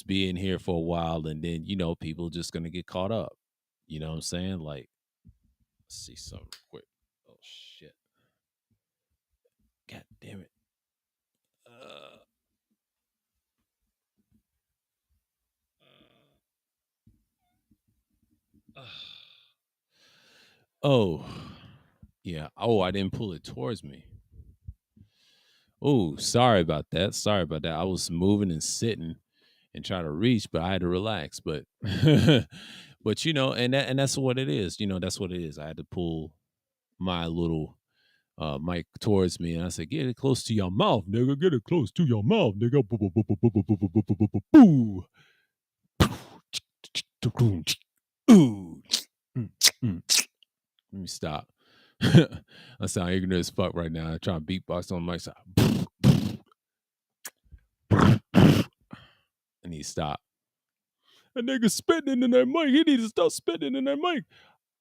be in here for a while and then, people just gonna get caught up. You know what I'm saying? Like, let's see something quick. Oh shit. God damn it. Oh. Yeah. Oh, I didn't pull it towards me. Oh, sorry about that. Sorry about that. I was moving and sitting and trying to reach, but I had to relax. But but and that's what it is. That's what it is. I had to pull my little mic towards me and I said, get it close to your mouth, nigga. Get it close to your mouth, nigga. Boo. Ooh. Let me stop. I sound ignorant as fuck right now. I'm trying to beatbox on my side. I need to stop. That nigga spitting in that mic. He need to stop spitting in that mic.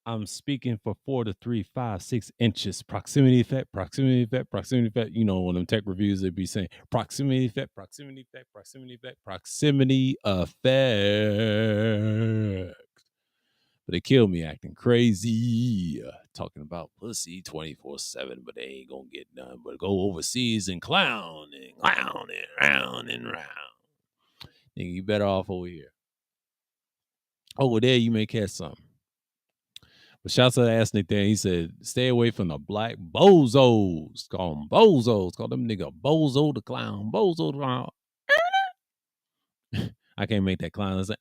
I'm speaking for 4 to 3, 5, 6 inches. Proximity effect, proximity effect, proximity effect. When them tech reviews, they be saying proximity effect, proximity effect, proximity effect, proximity effect. But they killed me acting crazy, talking about pussy 24/7, but they ain't gonna get none. But go overseas and clown and round and round. Nigga, you better off over here. Over there, you may catch something. But shouts out to Ass Nick there. He said, stay away from the black bozos. Call them bozos. Call them nigga bozo the clown. Bozo the clown. I can't make that clown. It's like,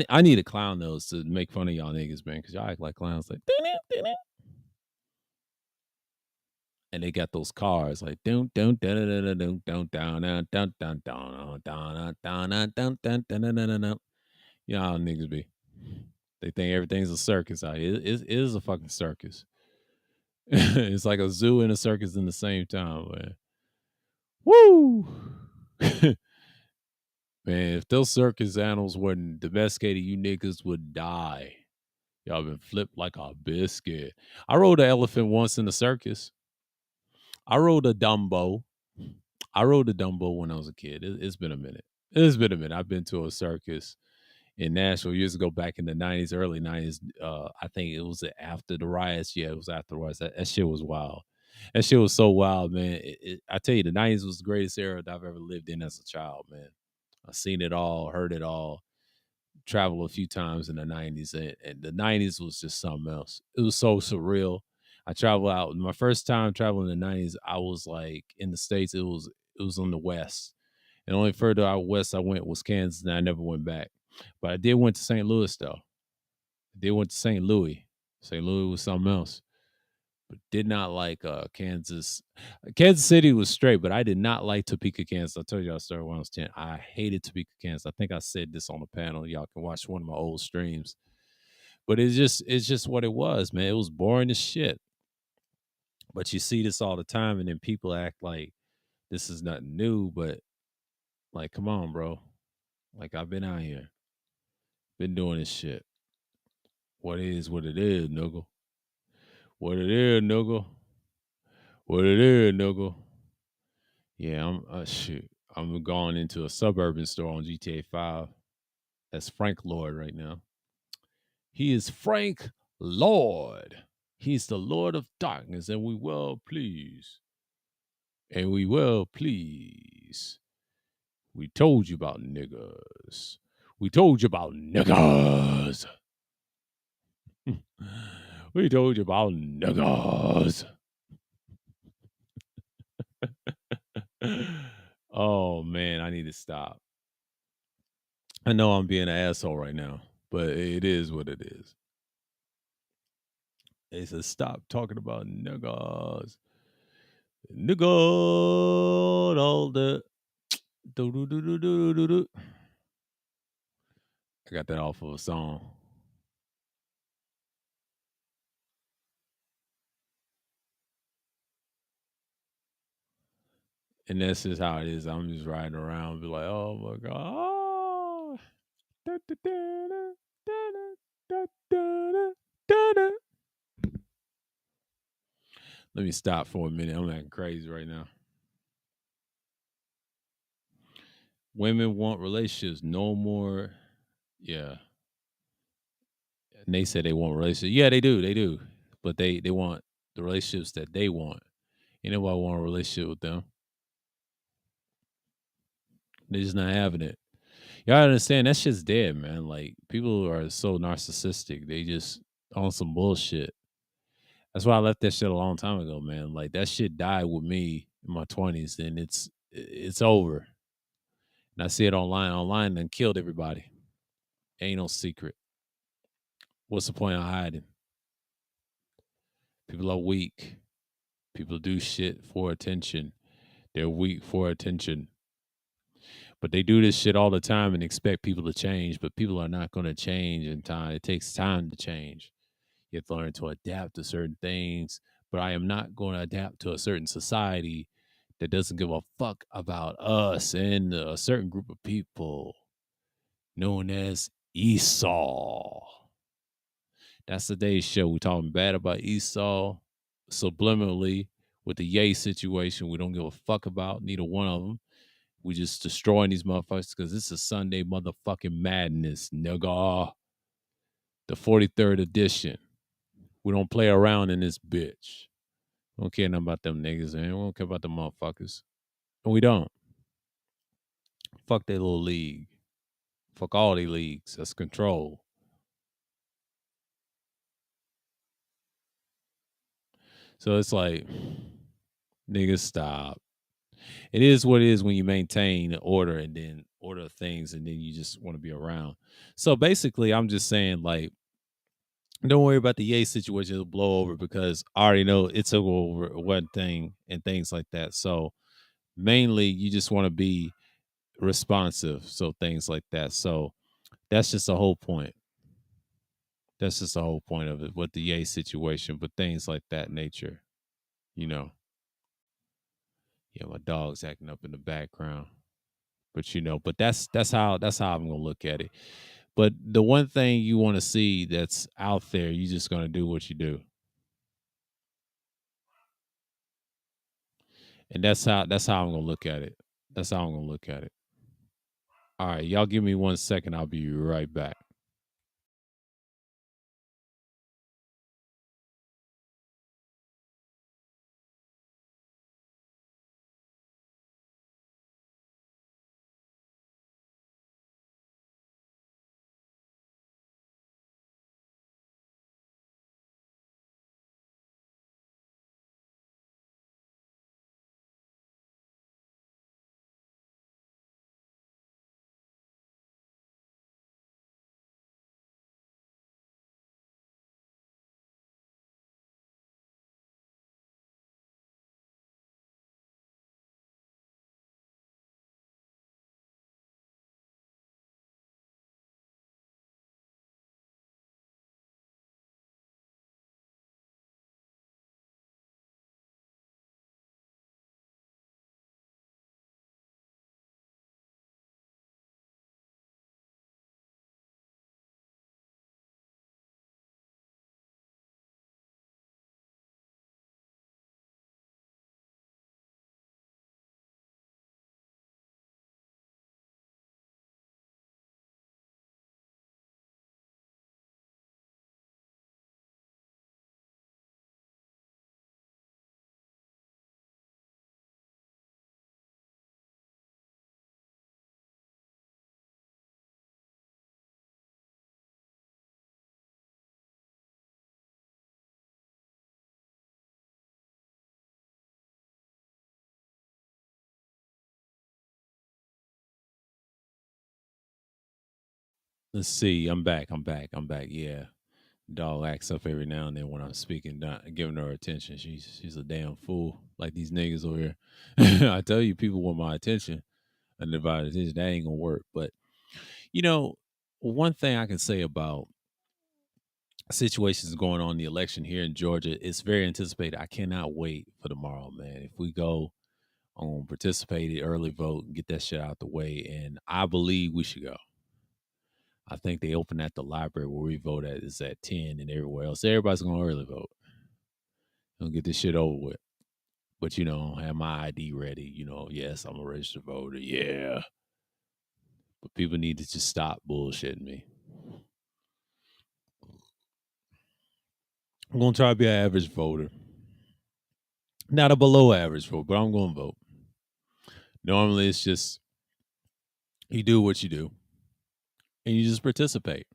I need a clown nose to make fun of y'all niggas, man, because y'all act like clowns. Like, and they got those cars like don't y'all niggas be. They think everything's a circus out here. It is a fucking circus. It's like a zoo and a circus in the same time, man. Woo! Man, if those circus animals weren't domesticated, you niggas would die. Y'all been flipped like a biscuit. I rode an elephant once in the circus. I rode a Dumbo. When I was a kid. It's been a minute. I've been to a circus in Nashville years ago, back in the 90s, early 90s. I think it was after the riots. Yeah, it was after the riots. That shit was wild. That shit was so wild, man. I tell you, the 90s was the greatest era that I've ever lived in as a child, man. I've seen it all, heard it all, traveled a few times in the 90s. And the 90s was just something else. It was so surreal. I traveled out. My first time traveling in the 90s, I was like in the States. It was on the West. And the only further out west I went was Kansas, and I never went back. But I did went to St. Louis though. I did went to St. Louis. St. Louis was something else. But did not like Kansas. Kansas City was straight, but I did not like Topeka, Kansas. I told you I started when I was 10. I hated Topeka, Kansas. I think I said this on the panel. Y'all can watch one of my old streams. But it's just what it was, man. It was boring as shit. But you see this all the time, and then people act like this is nothing new, but like, come on, bro. Like I've been out here, been doing this shit. What it is, nigga. What it is, nigga. What it is, nigga. Yeah, I'm shoot. I'm going into a suburban store on GTA 5. That's Frank Lord right now. He is Frank Lord. He's the Lord of Darkness, and we well please. And we well please. We told you about niggas. We told you about niggas. We told you about niggas. Oh man, I need to stop. I know I'm being an asshole right now, but it is what it is. They said stop talking about niggas. Nigga all the do do do do do do do. I got that off of a song. And that's just how it is. I'm just riding around and be like, oh my God. Da, da, da, da, da, da, da, da, da. Let me stop for a minute. I'm acting crazy right now. Women want relationships no more. Yeah. And they say they want relationships. Yeah, they do. They do. But they want the relationships that they want. Anybody want a relationship with them. They're just not having it. Y'all understand that shit's dead, man. Like people are so narcissistic. They just on some bullshit. That's why I left that shit a long time ago, man. Like that shit died with me in my 20s, and it's over. And I see it online. Online and killed everybody. Ain't no secret. What's the point of hiding? People are weak. People do shit for attention. They're weak for attention. But they do this shit all the time and expect people to change. But people are not going to change in time. It takes time to change. You have to learn to adapt to certain things. But I am not going to adapt to a certain society that doesn't give a fuck about us and a certain group of people known as Esau. That's today's show. We're talking bad about Esau subliminally with the Yay situation. We don't give a fuck about neither one of them. We just destroying these motherfuckers because this is Sunday motherfucking madness, nigga. The 43rd edition. We don't play around in this bitch. We don't care nothing about them niggas, man. We don't care about them motherfuckers. And we don't. Fuck their little league. Fuck all their leagues. That's control. So it's like, niggas, stop. It is what it is when you maintain order and then order things and then you just want to be around. So basically, I'm just saying, like, don't worry about the Yay situation. It'll blow over because I already know it took over one thing and things like that. So mainly, you just want to be responsive. So things like that. So that's just the whole point. That's just the whole point of it with the Yay situation, but things like that nature, you know. Yeah, my dog's acting up in the background. But but that's how I'm gonna look at it. But the one thing you want to see that's out there, you just gonna do what you do. And that's how I'm gonna look at it. That's how I'm gonna look at it. All right, y'all give me 1 second. I'll be right back. Let's see. I'm back. I'm back. I'm back. Yeah. Dog acts up every now and then when I'm speaking, not giving her attention. She's a damn fool. Like these niggas over here. I tell you, people want my attention, undivided attention. That ain't gonna work. But you know, one thing I can say about situations going on in the election here in Georgia, it's very anticipated. I cannot wait for tomorrow, man. If we go on participate, early vote, and get that shit out the way, and I believe we should go. I think they open at the library where we vote at is at 10 and everywhere else. Everybody's gonna early vote. Gonna get this shit over with. But have my ID ready. Yes, I'm a registered voter. Yeah. But people need to just stop bullshitting me. I'm gonna try to be an average voter. Not a below average voter, but I'm gonna vote. Normally it's just you do what you do and you just participate.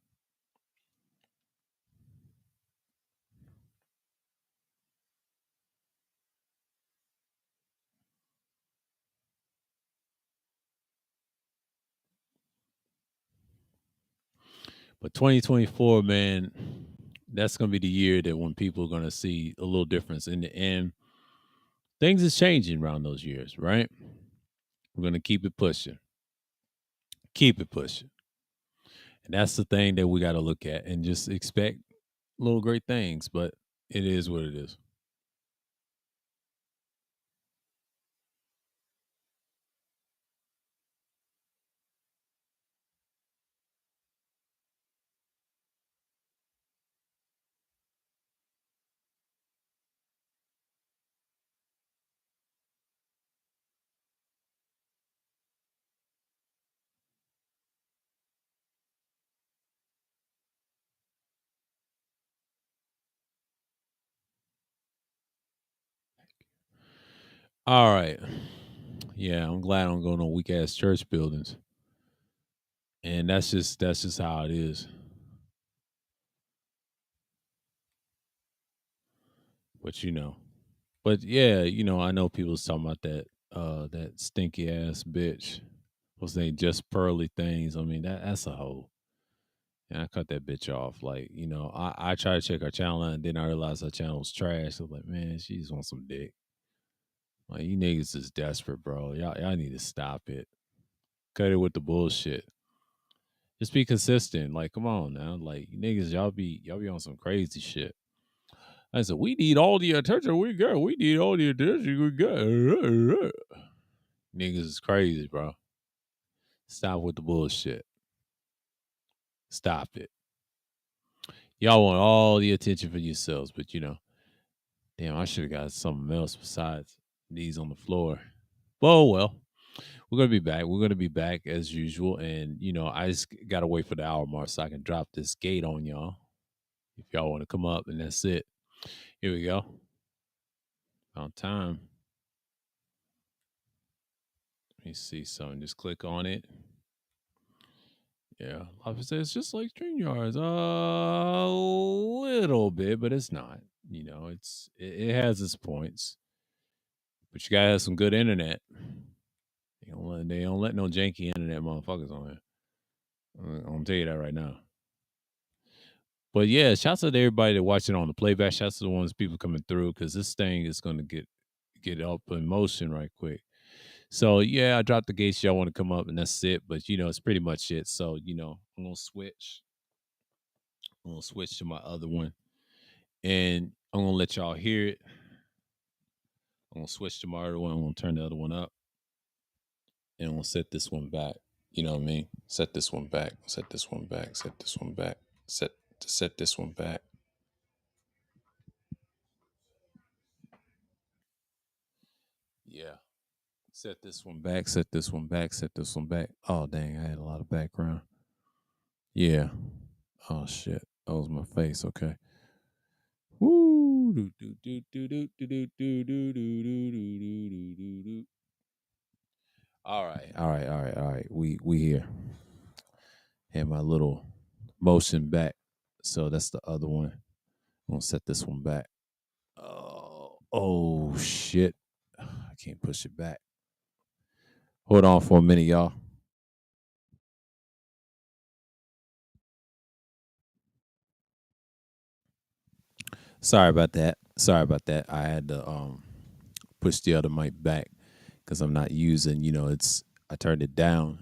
But 2024, man, that's gonna be the year that when people are gonna see a little difference in the end. Things is changing around those years, right? We're gonna keep it pushing. Keep it pushing. And that's the thing that we gotta look at and just expect little great things, but it is what it is. All right. Yeah, I'm glad I don't go to weak ass church buildings. And that's just how it is. But But yeah, I know people's talking about that stinky ass bitch. What's they just pearly things. I mean that's a hoe. And I cut that bitch off. Like, I tried to check her channel and then I realized her channel was trash. I was like, man, she just wants some dick. Like you niggas is desperate, bro. Y'all need to stop it. Cut it with the bullshit. Just be consistent. Like, come on now. Like you niggas, y'all be on some crazy shit. I said, we need all the attention we got. We need all the attention we got. Niggas is crazy, bro. Stop with the bullshit. Stop it. Y'all want all the attention for yourselves, but damn, I should have got something else besides these on the floor. Well, we're gonna be back. We're gonna be back as usual, and I just gotta wait for the hour mark so I can drop this gate on y'all. If y'all want to come up, and that's it. Here we go. On time. Let me see something. Just click on it. Yeah, obviously it's just like StreamYards, a little bit, but it's not. It has its points, but you gotta have some good internet. They don't let no janky internet motherfuckers on here. I'm gonna tell you that right now. But yeah, shouts out to everybody that watching on the playback. Shouts to the ones people coming through because this thing is gonna get up in motion right quick. So yeah, I dropped the gates. Y'all want to come up, and that's it. But it's pretty much it. So I'm gonna switch. I'm gonna switch to my other one, and I'm gonna let y'all hear it. I'm gonna switch to my other one. I'm gonna turn the other one up, and I'm gonna set this one back. You know what I mean? Set this one back. Set this one back. Set this one back. Set this one back. Yeah. Set this one back. Set this one back. Set this one back. Oh dang! I had a lot of background. Yeah. Oh shit. That was my face. Okay. Woo. Do, do, do, do, do, do, do, do, do, do, do, do, do, do. All right. All right. All right. All right. We here. Had my little motion back. So that's the other one. I'm gonna set this one back. Oh shit. I can't push it back. Hold on for a minute, y'all. Sorry about that. Sorry about that. I had to push the other mic back because I'm not using. It's I turned it down,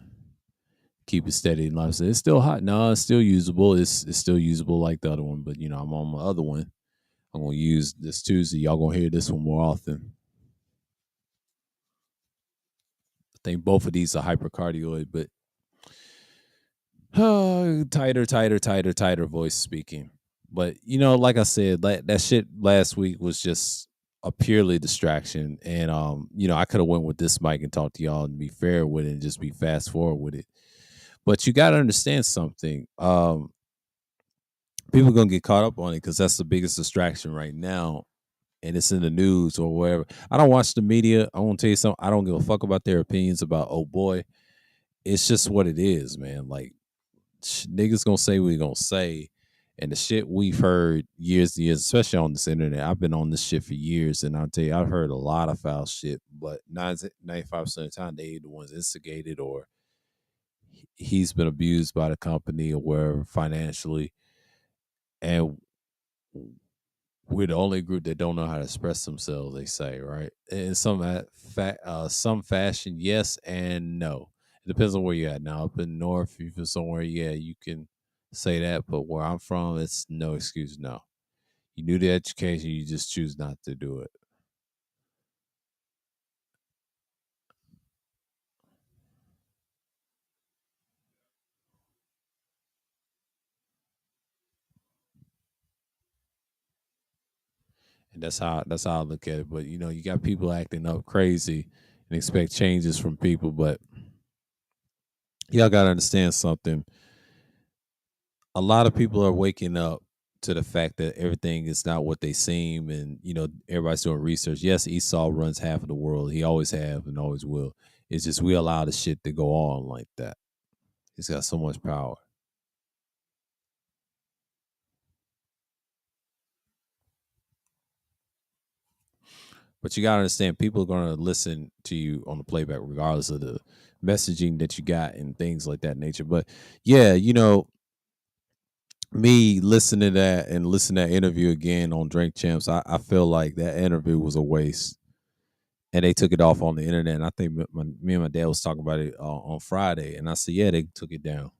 keep it steady. And like I said, it's still hot. No, it's still usable. It's still usable like the other one. But I'm on my other one. I'm gonna use this Tuesday. Y'all gonna hear this one more often. I think both of these are hypercardioid, but tighter voice speaking. But like I said, that shit last week was just a purely distraction, and I could have went with this mic and talked to y'all and be fair with it and just be fast forward with it. But you got to understand something. People gonna get caught up on it because that's the biggest distraction right now, and it's in the news or wherever. I don't watch the media. I want to tell you something. I don't give a fuck about their opinions about oh boy. It's just what it is, man. Like niggas gonna say what we gonna say, and the shit we've heard years and years, especially on this internet. I've been on this shit for years, and I'll tell you, I've heard a lot of foul shit. But 95% of the time, they the ones instigated, or he's been abused by the company or wherever financially, and we're the only group that don't know how to express themselves. They say, right? In some fashion, yes and no. It depends on where you're at. Now, up in north, if you're somewhere, yeah, you can say that. But where I'm from, it's no excuse. No, you knew the education, you just choose not to do it, and that's how I look at it. But you got people acting up crazy and expect changes from people, but y'all gotta understand something. A lot of people are waking up to the fact that everything is not what they seem, and everybody's doing research. Yes, Esau runs half of the world. He always have and always will. It's just we allow the shit to go on like that. He's got so much power. But you gotta understand, people are gonna listen to you on the playback regardless of the messaging that you got and things like that nature. But yeah, me listening to that and listening to that interview again on Drink Champs, I feel like that interview was a waste, and they took it off on the internet. And I think me and my dad was talking about it on Friday, and I said, yeah, they took it down.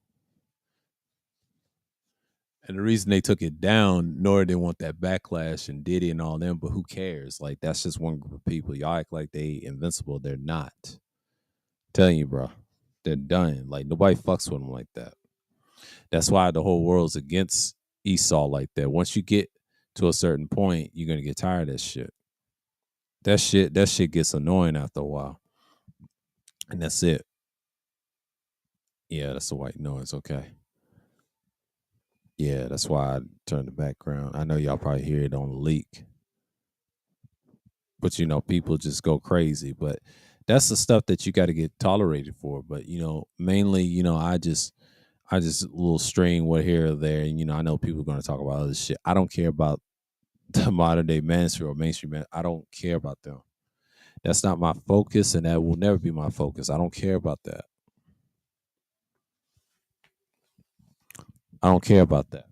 And the reason they took it down, nor they want that backlash and Diddy and all them, but who cares? Like that's just one group of people. Y'all act like they invincible. They're not. Telling you, bro, they're done. Like nobody fucks with them like that. That's why the whole world's against Esau like that. Once you get to a certain point, you're gonna get tired of that shit. That shit gets annoying after a while, and that's it. Yeah, that's a white noise. Okay. Yeah, that's why I turned the background. I know y'all probably hear it on the leak, but people just go crazy. But that's the stuff that you got to get tolerated for. But mainly, I just a little string what here or there, and I know people are going to talk about other shit. I don't care about the modern day mainstream or mainstream man. I don't care about them. That's not my focus, and that will never be my focus. I don't care about that. I don't care about that.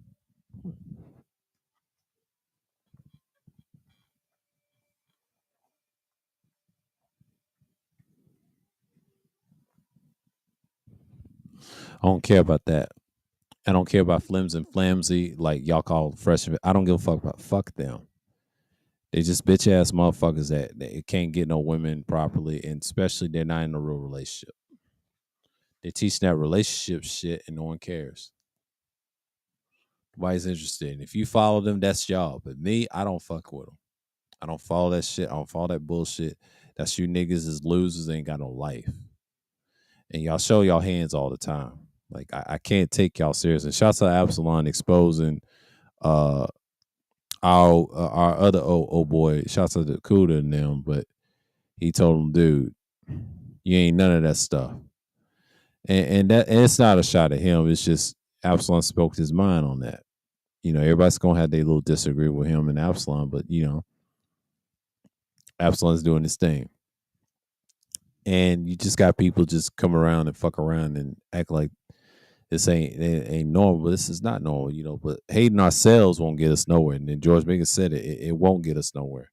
I don't care about that. I don't care about flims and flamsy like y'all call fresh. I don't give a fuck about fuck them. They just bitch ass motherfuckers that can't get no women properly, and especially they're not in a real relationship. They're teaching that relationship shit, and no one cares. Nobody's interested. And if you follow them, that's y'all. But me, I don't fuck with them. I don't follow that shit. I don't follow that bullshit. That's you niggas is losers. They ain't got no life, and y'all show y'all hands all the time. Like I can't take y'all serious. And shouts out Absalon exposing uh our other old boy. Shouts out to Cuda and them, but he told him, dude, you ain't none of that stuff. And it's not a shot at him. It's just Absalom spoke his mind on that. Everybody's gonna have their little disagree with him and Absalom, but Absalom's doing his thing. And you just got people just come around and fuck around and act like This ain't normal. But this is not normal, you know. But hating ourselves won't get us nowhere. And then George Megan said it won't get us nowhere.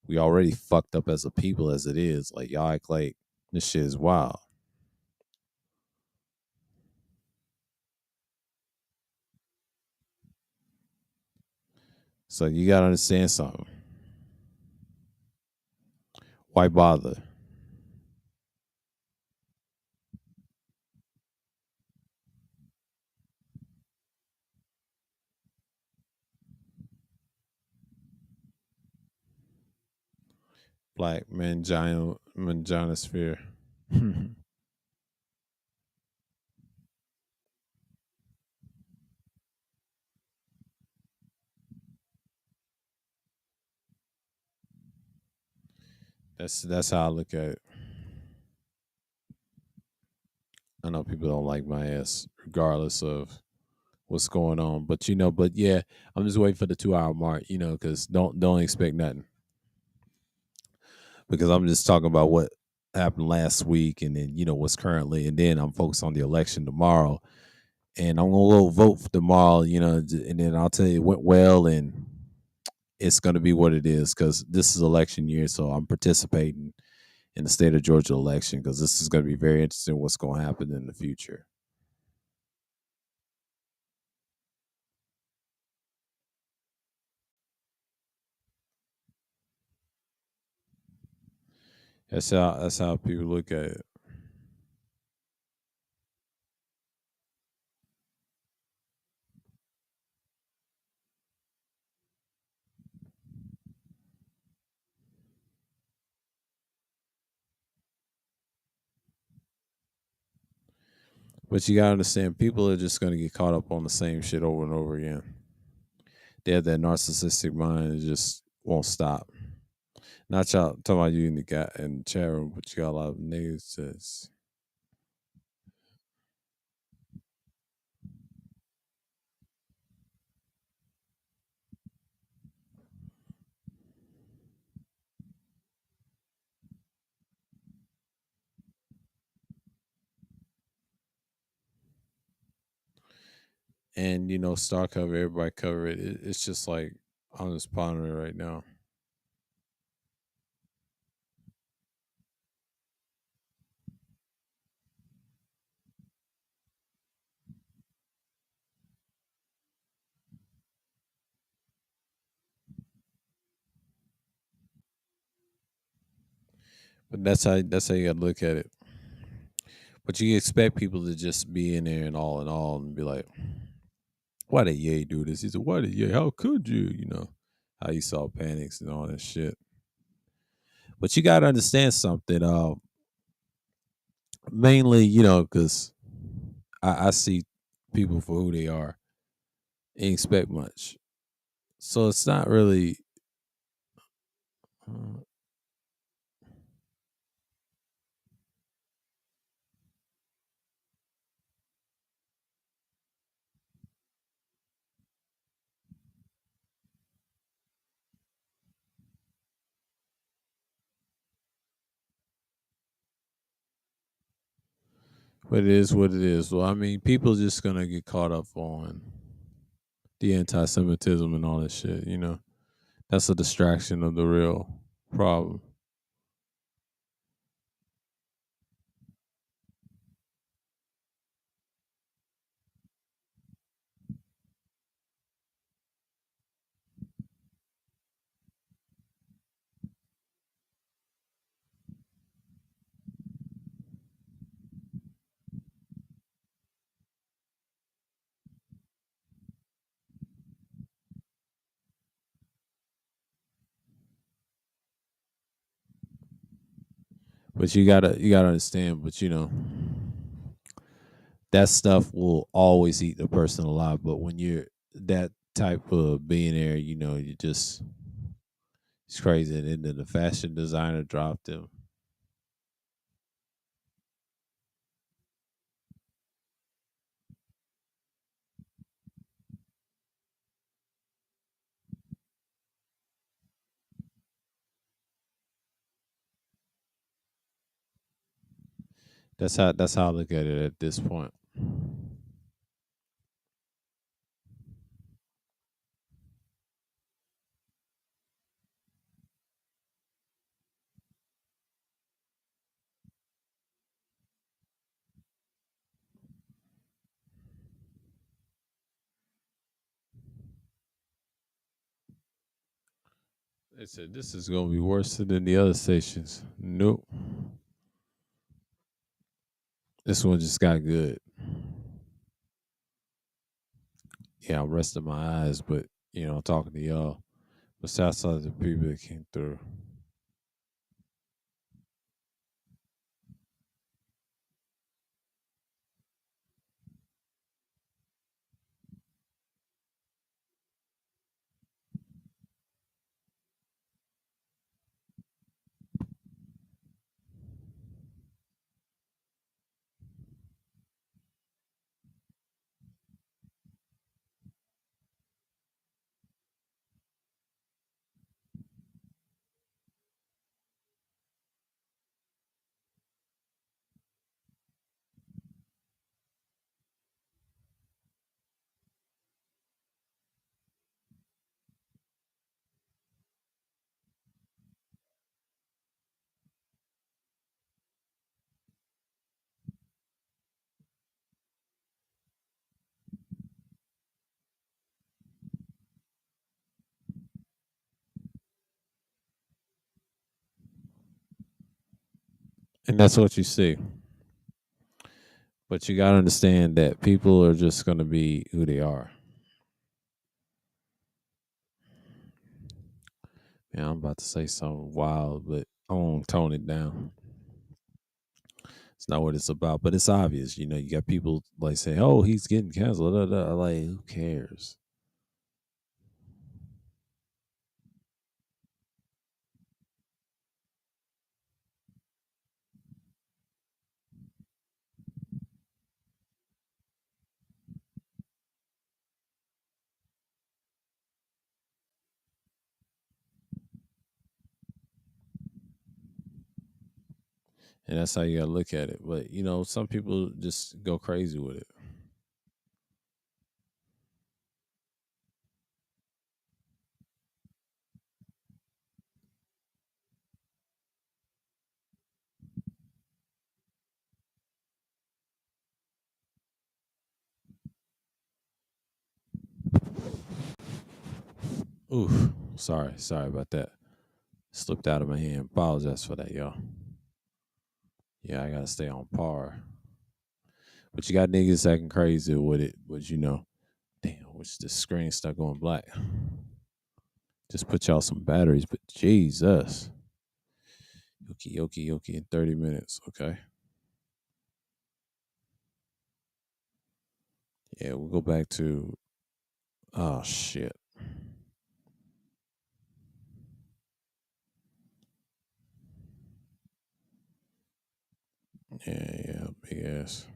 We already fucked up as a people as it is. Like y'all act like this shit is wild. So you gotta understand something. Why bother? Black manginosphere. That's how I look at it. I know people don't like my ass, regardless of what's going on. But you know, but yeah, I'm just waiting for the 2 hour mark. You know, because don't expect nothing. Because I'm just talking about what happened last week, and then you know what's currently, and then I'm focused on the election tomorrow, and I'm gonna go vote for tomorrow. You know, and then I'll tell you it went well, and it's gonna be what it is because this is election year, so I'm participating in the state of Georgia election because this is gonna be very interesting. What's gonna happen in the future? That's how people look at it. But you gotta understand, people are just gonna get caught up on the same shit over and over again. They have that narcissistic mind and just won't stop. Not y'all talking about you in the guy in the chat room, but you got a lot of niggas that's and you know, star cover, everybody cover it. It's just like I'm just pondering right now. But that's how you gotta look at it. But you expect people to just be in there and all and be like, why did Ye do this? He said, why did Ye? How could you? You know, how you saw panics and all that shit. But you gotta understand something. Mainly, you know, because I see people for who they are and expect much. So it's not really. uh, But it is what it is. Well, I mean, people just gonna get caught up on the anti-Semitism and all that shit. You know, that's a distraction of the real problem. But you gotta understand. But you know, that stuff will always eat the person alive. But when you're that type of billionaire, you know, you just it's crazy. And then the fashion designer dropped him. That's how I look at it at this point. They said this is gonna be worse than the other stations. Nope. This one just got good. Yeah, I'm resting my eyes, but I'm talking to y'all. But shouts out to the people that came through. And that's what you see. But you gotta understand that people are just gonna be who they are. Yeah, I'm about to say something wild, but I won't tone it down. It's not what it's about, but it's obvious. You got people like say, "Oh, he's getting canceled." Da, da, da. Like, who cares? And that's how you gotta look at it. But some people just go crazy with it. Oof. Sorry about that. Slipped out of my hand. Apologize for that, y'all. Yeah, I gotta stay on par. But you got niggas acting crazy with it. But damn, which the screen start going black. Just put y'all some batteries, but Jesus. Yoki, yoki, yoki in 30 minutes. Okay. Yeah, we'll go back to, oh shit. Yeah, big ass.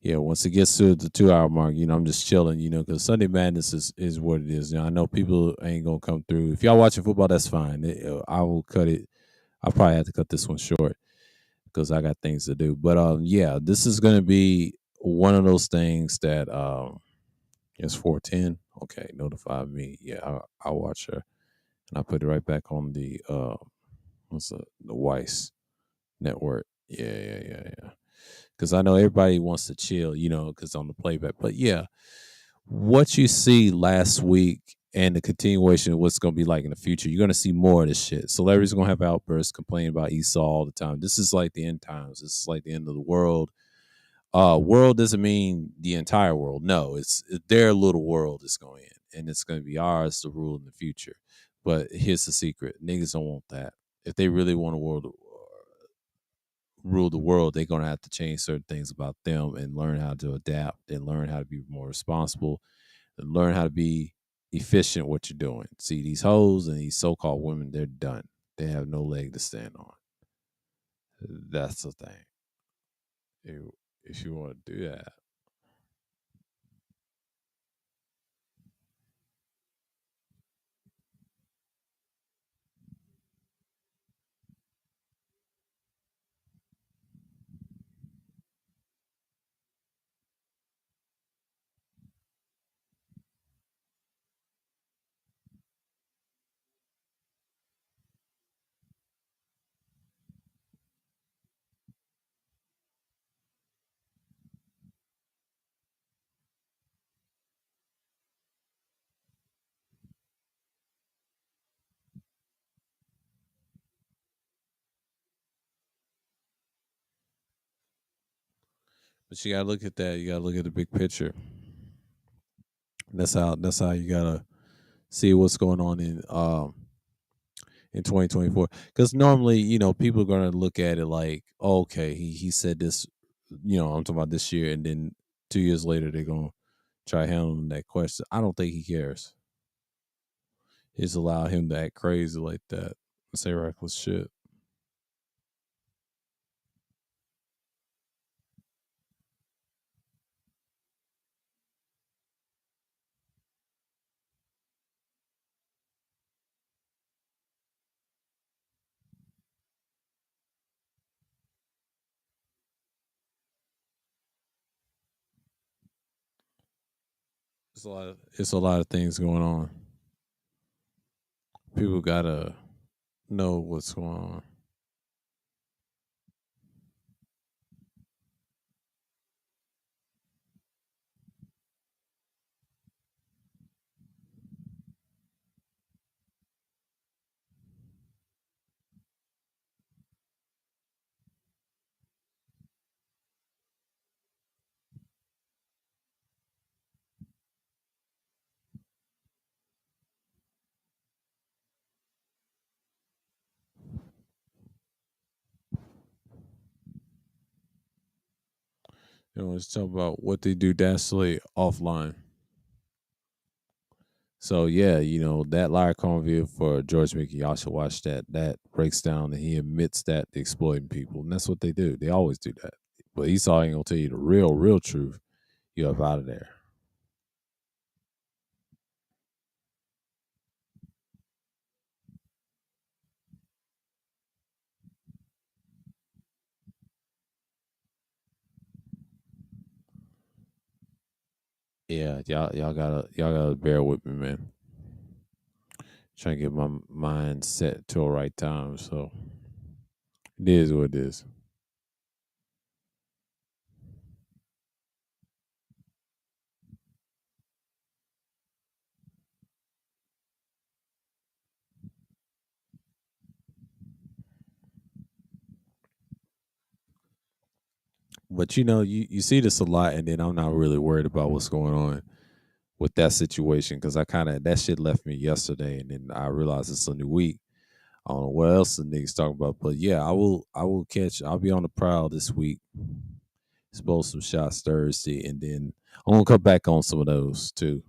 Yeah, once it gets to the 2 hour mark, I'm just chilling, because Sunday Madness is what it is. I know people ain't gonna come through. If y'all watching football, that's fine. I will cut it. I'll probably have to cut this one short because I got things to do. But yeah, this is gonna be one of those things that it's 4:10. Okay, notify me. Yeah, I'll watch her and I put it right back on the the Weiss network. Yeah. Because I know everybody wants to chill, because on the playback. But yeah, what you see last week and the continuation of what's going to be like in the future, you're going to see more of this shit. Celebrities are going to have outbursts complaining about Esau all the time. This is like the end times. This is like the end of the world. World doesn't mean the entire world. No, it's their little world is going in, and it's going to be ours to rule in the future. But here's the secret: niggas don't want that. If they really want a world rule the world, they're gonna have to change certain things about them and learn how to adapt and learn how to be more responsible and learn how to be efficient what you're doing. See, these hoes and these so-called women, they're done. They have no leg to stand on. That's the thing. If you want to do that. But you gotta look at that. You gotta look at the big picture. That's how you gotta see what's going on in 2024. Because normally, people are gonna look at it like, oh, okay, he said this, I'm talking about this year, and then 2 years later they're gonna try handling that question. I don't think he cares. Just allow him to act crazy like that and say reckless shit. It's a lot of things going on. People gotta know what's going on. Let's talk about what they do dastardly offline. So yeah, that liar video for George Mickey, y'all should watch that. That breaks down and he admits that they're exploiting people, and that's what they do. They always do that. But Esau ain't gonna tell you the real truth. You're up out of there. Yeah, y'all gotta bear with me, man. Trying to get my mind set to a right time. So it is what it is. But you see this a lot, and then I'm not really worried about what's going on with that situation because I kind of that shit left me yesterday, and then I realized it's a new week. I don't know what else the niggas talking about, but yeah, I will catch. I'll be on the prowl this week. Expose some shots Thursday, and then I'm gonna come back on some of those too,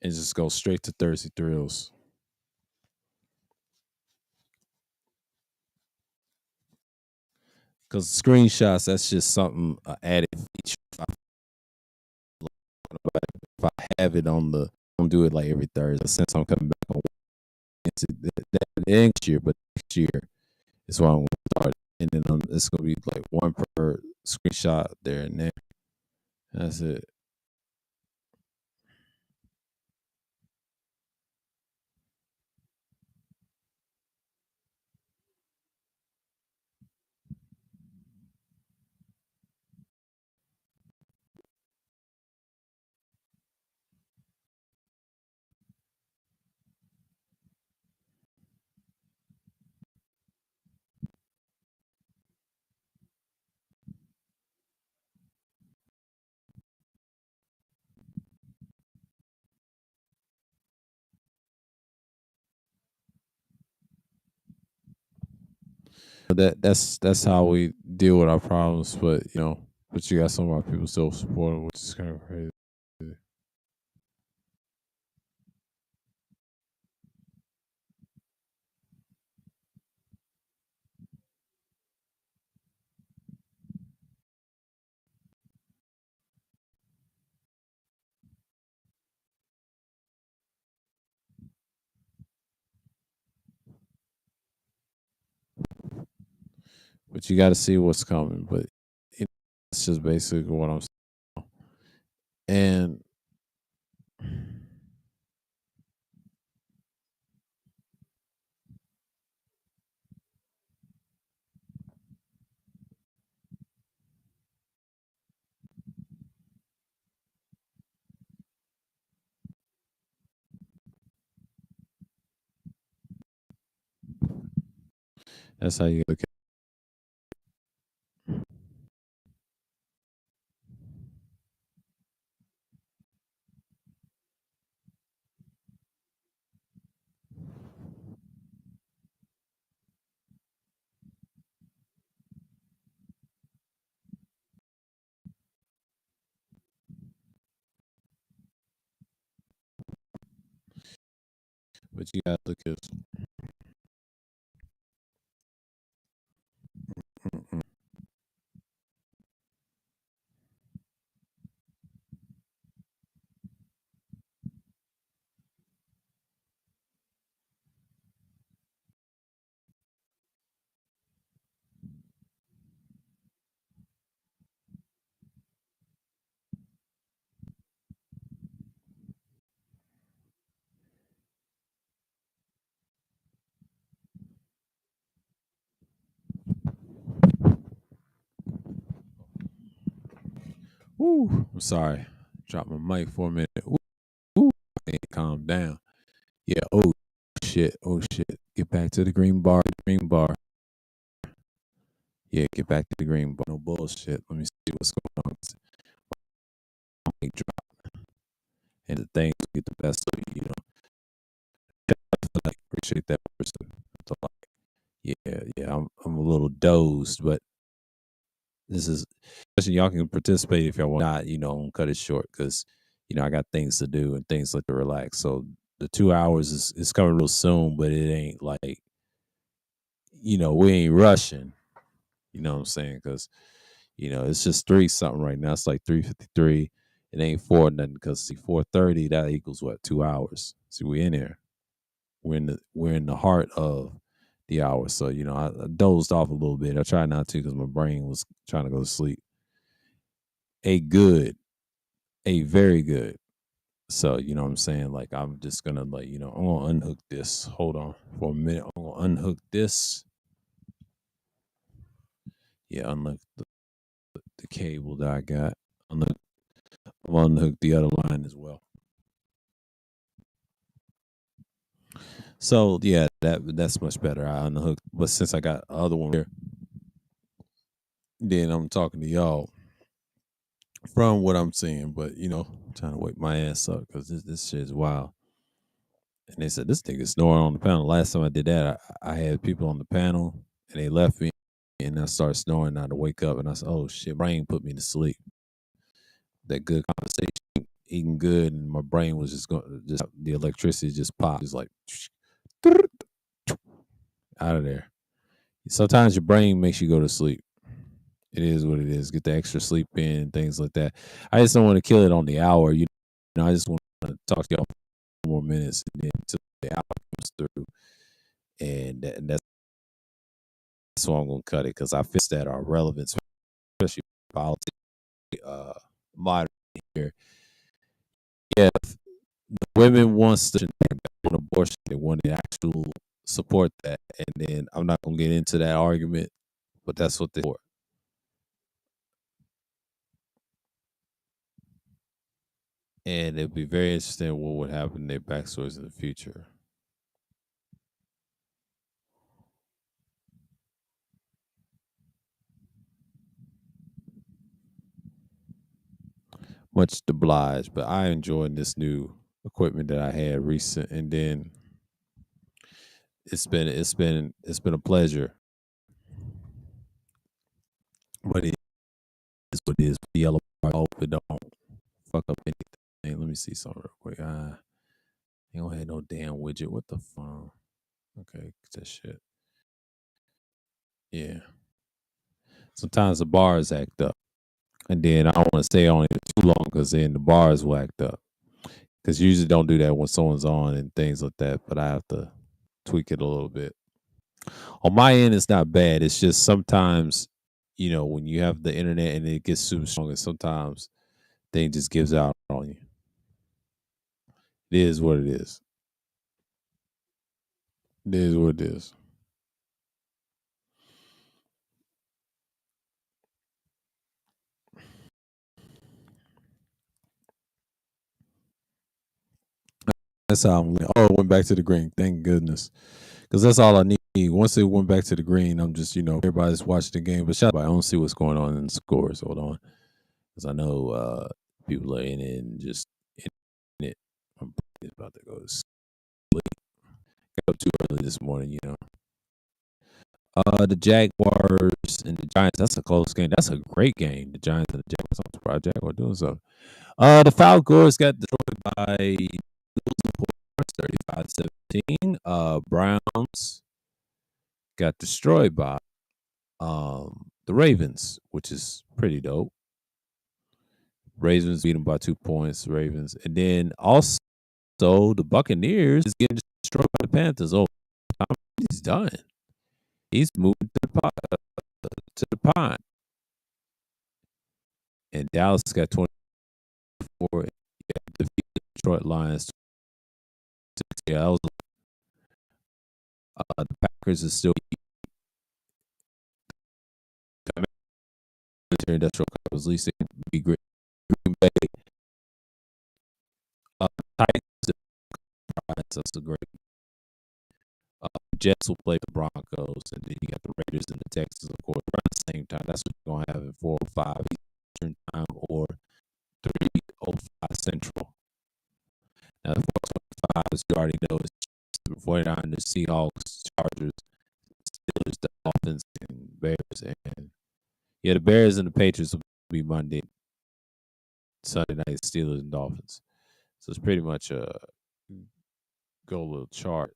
and just go straight to Thursday thrills. Because screenshots, that's just something added feature. If I have it on the, I'm do it like every Thursday. Since I'm coming back on Wednesday, that next year, but next year is why I'm gonna start, and then it's gonna be like one per screenshot there and there. That's it. That's how we deal with our problems. But but you got some of our people still supporting, which is kind of crazy. But you got to see what's coming. But it's just basically what I'm saying. And that's how you look at But you got to look at. Mm-mm. Woo. I'm sorry. Drop my mic for a minute. Ooh. I can't calm down. Yeah. Oh shit. Oh shit. Get back to the green bar. Green bar. Yeah. Get back to the green bar. No bullshit. Let me see what's going on. Mic drop. And the things get the best of you. You know. Like, appreciate that person. So, like, yeah. I'm a little dozed, but this is y'all can participate if y'all want. Not, cut it short because I got things to do and things like to relax. So the 2 hours is coming real soon, but it ain't like we ain't rushing. You know what I'm saying? Because it's just three something right now. It's like 3:53. It ain't four nothing because 4:30 that equals what 2 hours. See, we in there. We're in the heart of the hour. So I dozed off a little bit. I tried not to because my brain was trying to go to sleep. A good, a very good. So, you know what I'm saying? Like, I'm just gonna, like, I'm gonna unhook this. Hold on for a minute. I'm gonna unhook this. Yeah, unhook the cable that I got. Unhook, I'm gonna unhook the other line as well. So, yeah, that's much better. I unhooked, but since I got the other one here, then I'm talking to y'all from what I'm seeing. But, trying to wake my ass up because this shit is wild. And they said this thing is snoring on the panel. Last time I did that, I had people on the panel and they left me, and I started snoring. I had to wake up, and I said, "Oh shit!" Brain put me to sleep. That good conversation, eating good, and my brain was just going, just the electricity just popped, just like out of there. Sometimes your brain makes you go to sleep. It is what it is. Get the extra sleep in, things like that. I just don't want to kill it on the hour. I just want to talk to y'all for more minutes, and then until the hour comes through, and that's why I'm gonna cut it because I feel that are relevant, especially politics. Modern here, yeah, the women wants to want abortion, they want the actual support that, and then I'm not gonna get into that argument, but that's what they for. And it'd be very interesting what would happen in their backstories in the future. Much obliged, but I enjoyed this new equipment that I had recent, and then it's been a pleasure. But it is what it is. The yellow part, I hope it don't fuck up anything. Let me see something real quick. You don't have no damn widget. What the fuck? Okay, that shit. Yeah. Sometimes the bars act up, and then I don't want to stay on it too long because then the bars will act up. Because usually don't do that when someone's on and things like that. But I have to tweak it a little bit. On my end, it's not bad. It's just sometimes, when you have the internet and it gets super strong, and sometimes thing just gives out on you. It is what it is. It is what it is. That's how I'm. Oh, it went back to the green. Thank goodness, because that's all I need. Once it went back to the green, I'm just everybody's watching the game. But shout out, I don't see what's going on in the scores. Hold on, because I know people are in it and just in it. I'm about to go to sleep. Got up too early this morning. The Jaguars and the Giants. That's a close game. That's a great game. The Giants and the Jaguars. I'm surprised Jaguars doing so. The Falcons got destroyed by 35-7. 14. Browns got destroyed by the Ravens, which is pretty dope. Ravens beat them by 2 points. Ravens, and then also the Buccaneers is getting destroyed by the Panthers. Oh, Tom Brady's done. He's moved to to the pine, and Dallas got 24. Yeah, defeated the Detroit Lions. Yeah, that was, the Packers is still military industrial complex. At least they could be great. Green Bay, Titans, that's a great. Jets will play the Broncos, and then you got the Raiders and the Texans, of course, around the same time. That's what you're gonna have at 4:05 Eastern time or 3:05 Central. Now the 4:25, as you already know, is the 49ers, Seahawks, Chargers, Steelers, the Dolphins, and Bears. And yeah, the Bears and the Patriots will be Monday, Sunday night, Steelers and Dolphins. So it's pretty much a go little chart.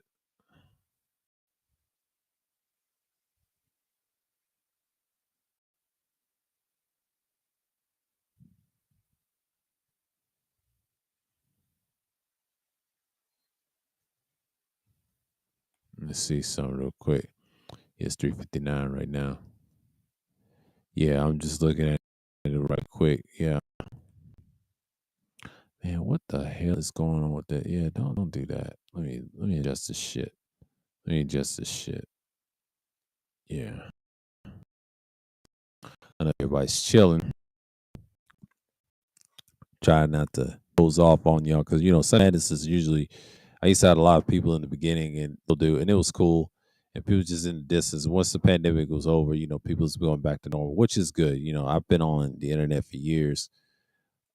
Let's see something real quick. It's 3:59 right now. Yeah, I'm just looking at it right quick. Yeah. Man, what the hell is going on with that? Yeah, don't do that. Let me adjust this shit. Let me adjust this shit. Yeah. I know everybody's chilling. Trying not to close off on y'all because Sunday this is usually I used to have a lot of people in the beginning and they'll do and it was cool. And people just in the distance. Once the pandemic was over, people's going back to normal, which is good. I've been on the internet for years.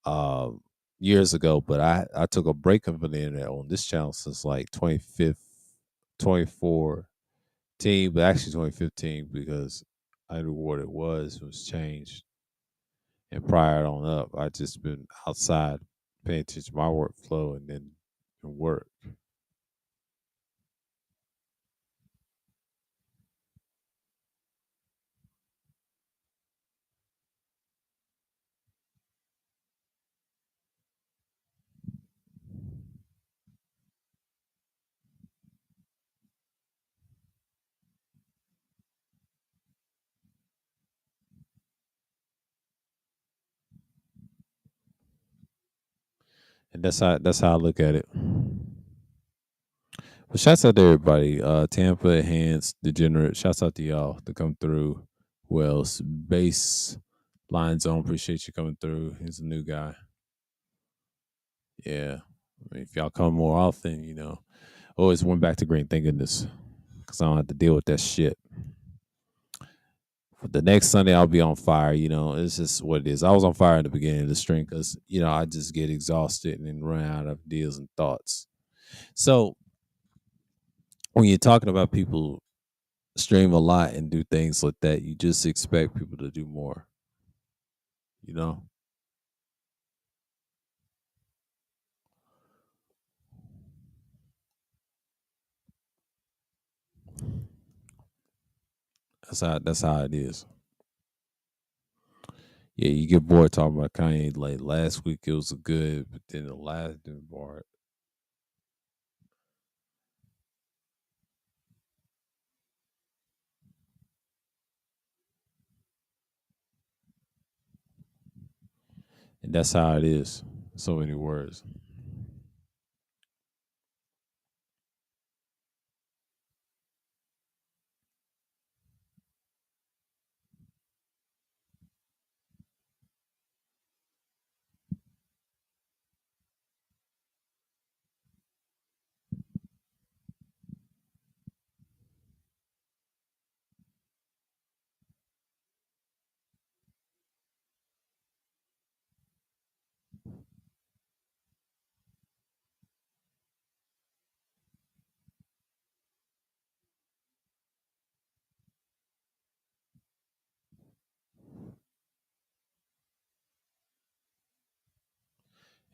Um Years ago, but I took a break from the internet on this channel since like 25th 2014, but actually 2015 because I knew what it was changed. And prior on up, I just been outside paying attention to my workflow and then and work. And that's how I look at it. But shouts out to everybody. Tampa, Hands, Degenerate. Shouts out to y'all to come through. Who else? Base Line Zone. Appreciate you coming through. He's a new guy. Yeah. I mean, if y'all come more often, always went back to green, thank goodness. Because I don't have to deal with that shit. For the next Sunday, I'll be on fire. It's just what it is. I was on fire in the beginning of the stream because, I just get exhausted and then run out of ideas and thoughts. So when you're talking about people stream a lot and do things like that, you just expect people to do more, you know? That's how it is. Yeah, you get bored talking about Kanye. Like last week it was good, but then the last part, and that's how it is. So many words.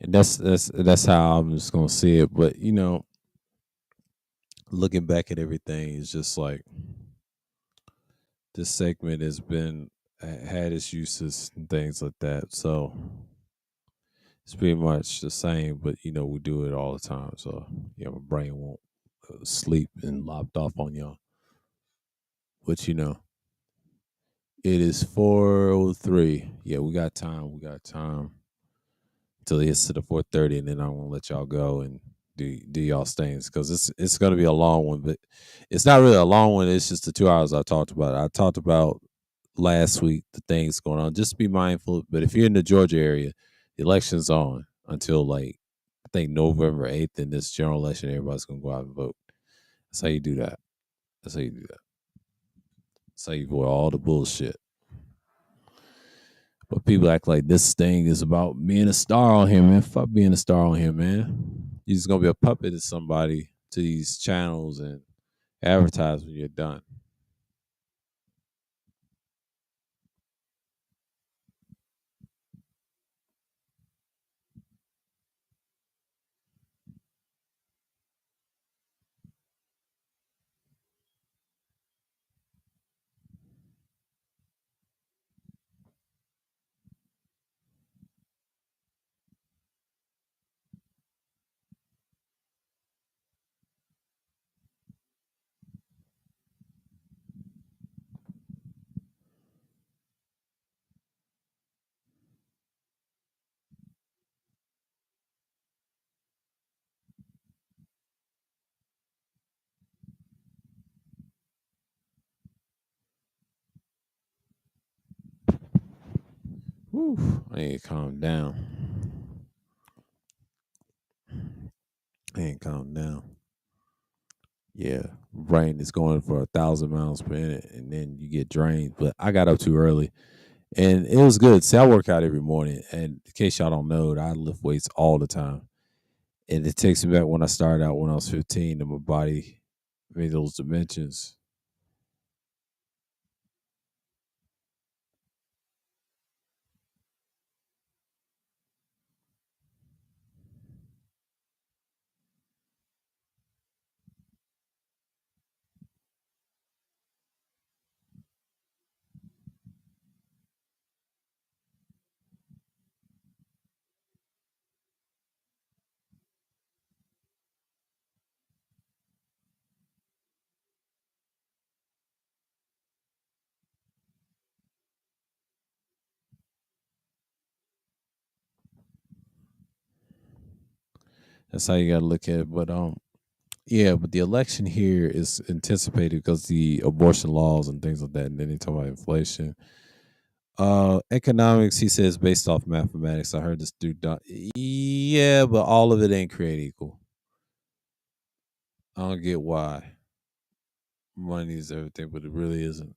And that's how I'm just gonna see it. But looking back at everything, it's just like this segment has been had its uses and things like that. So it's pretty much the same, but we do it all the time. So my brain won't sleep and lopped off on y'all. But it is 4:03. Yeah, we got time. We got time until it gets to the 4:30, and then I'm gonna let y'all go and do y'all things because it's gonna be a long one, but it's not really a long one. It's just the 2 hours I talked about. I talked about last week the things going on. Just be mindful. But if you're in the Georgia area, the election's on until like I think November 8th in this general election. Everybody's gonna go out and vote. That's how you do that. That's how you do that. That's how you avoid all the bullshit. But people act like this thing is about being a star on here, man. Fuck being a star on here, man. You're just gonna be a puppet to somebody, to these channels and advertise when you're done. Whew, I need to calm down. I ain't calm down. Yeah, brain is going for 1,000 miles per minute, and then you get drained. But I got up too early, and it was good. See, I work out every morning, and in case y'all don't know, I lift weights all the time, and it takes me back when I started out when I was 15, and my body made those dimensions. That's how you got to look at it. But yeah, but the election here is anticipated because the abortion laws and things like that. And then they talk about inflation. Economics, he says, based off mathematics. I heard this dude. Yeah, but all of it ain't created equal. I don't get why money is everything, but it really isn't.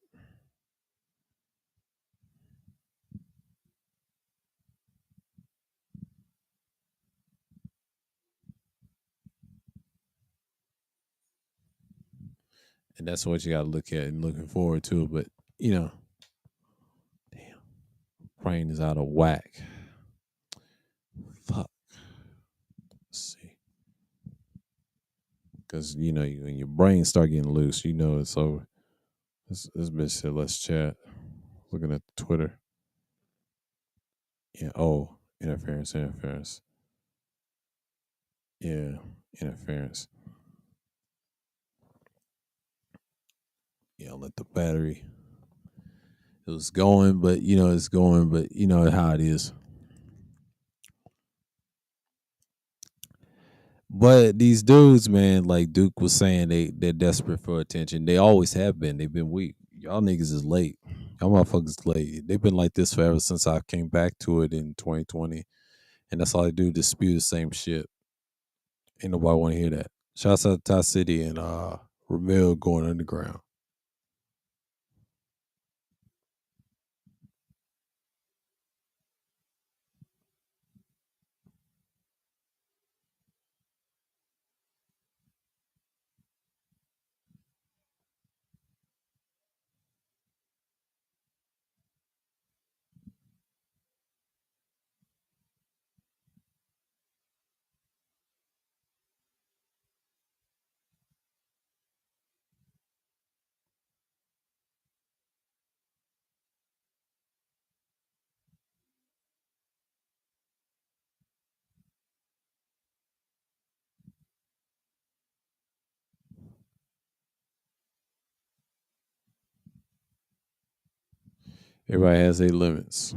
And that's what you got to look at and looking forward to. But you know, damn, brain is out of whack. Fuck. Let's see, because when your brain start getting loose, it's over. This bitch said, "Let's chat." Looking at Twitter. Yeah. Oh, interference, interference. Yeah, interference. Yeah, let the battery. It was going, but it's going, but you know how it is. But these dudes, man, like Duke was saying, they're desperate for attention. They always have been. They've been weak. Y'all niggas is late. Y'all motherfuckers late. They've been like this forever since I came back to it in 2020, and that's all I do: dispute the same shit. Ain't nobody want to hear that. Shouts out to Ty City and Ramil going underground. Everybody has their limits.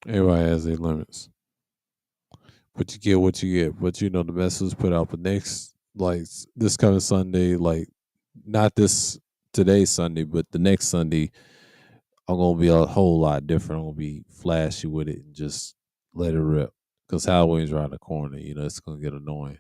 Everybody has their limits. But you get what you get. But you know, the message put out the next, like this coming Sunday, like not this today's Sunday, but the next Sunday, I'm gonna be a whole lot different. I'm gonna be flashy with it and just let it rip. Because Halloween's around the corner. You know, it's gonna get annoying.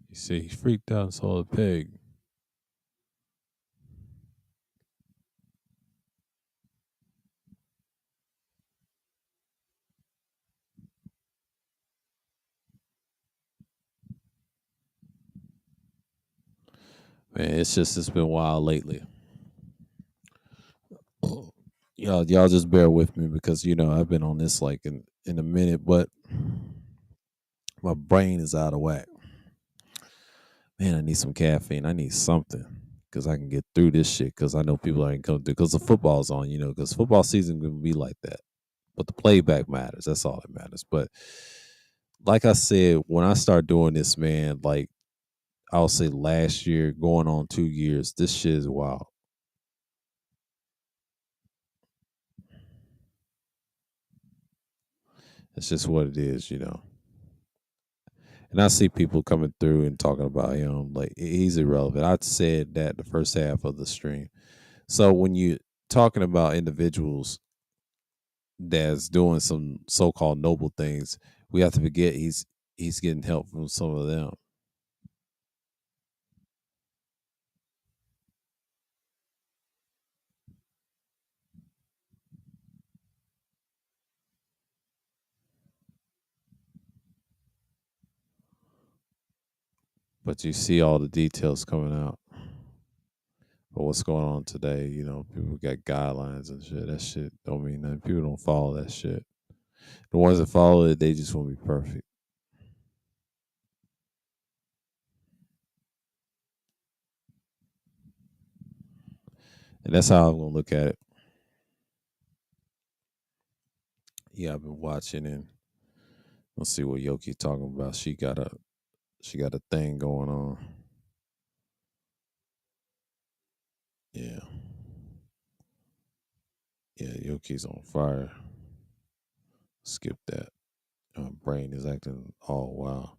You see, he freaked out and saw a pig. Man, it's been wild lately. Y'all just bear with me because you know I've been on this like in a minute, but my brain is out of whack. Man, I need some caffeine. I need something because I can get through this shit. Because I know people aren't coming through because the football's on. You know, because football season gonna be like that. But the playback matters. That's all that matters. But like I said, when I start doing this, man, like I'll say last year, going on 2 years, this shit is wild. It's just what it is, you know. And I see people coming through and talking about him like he's irrelevant. I said that the first half of the stream. So when you talking about individuals that's doing some so-called noble things, we have to forget he's getting help from some of them. But you see all the details coming out of what's going on today. You know, people got guidelines and shit. That shit don't mean nothing. People don't follow that shit. The ones that follow it, they just want to be perfect. And that's how I'm gonna look at it. Yeah, I've been watching and let's see what Yoki's talking about. She got a thing going on. Yeah. Yeah, Yoki's on fire. Skip that. My brain is acting all wow.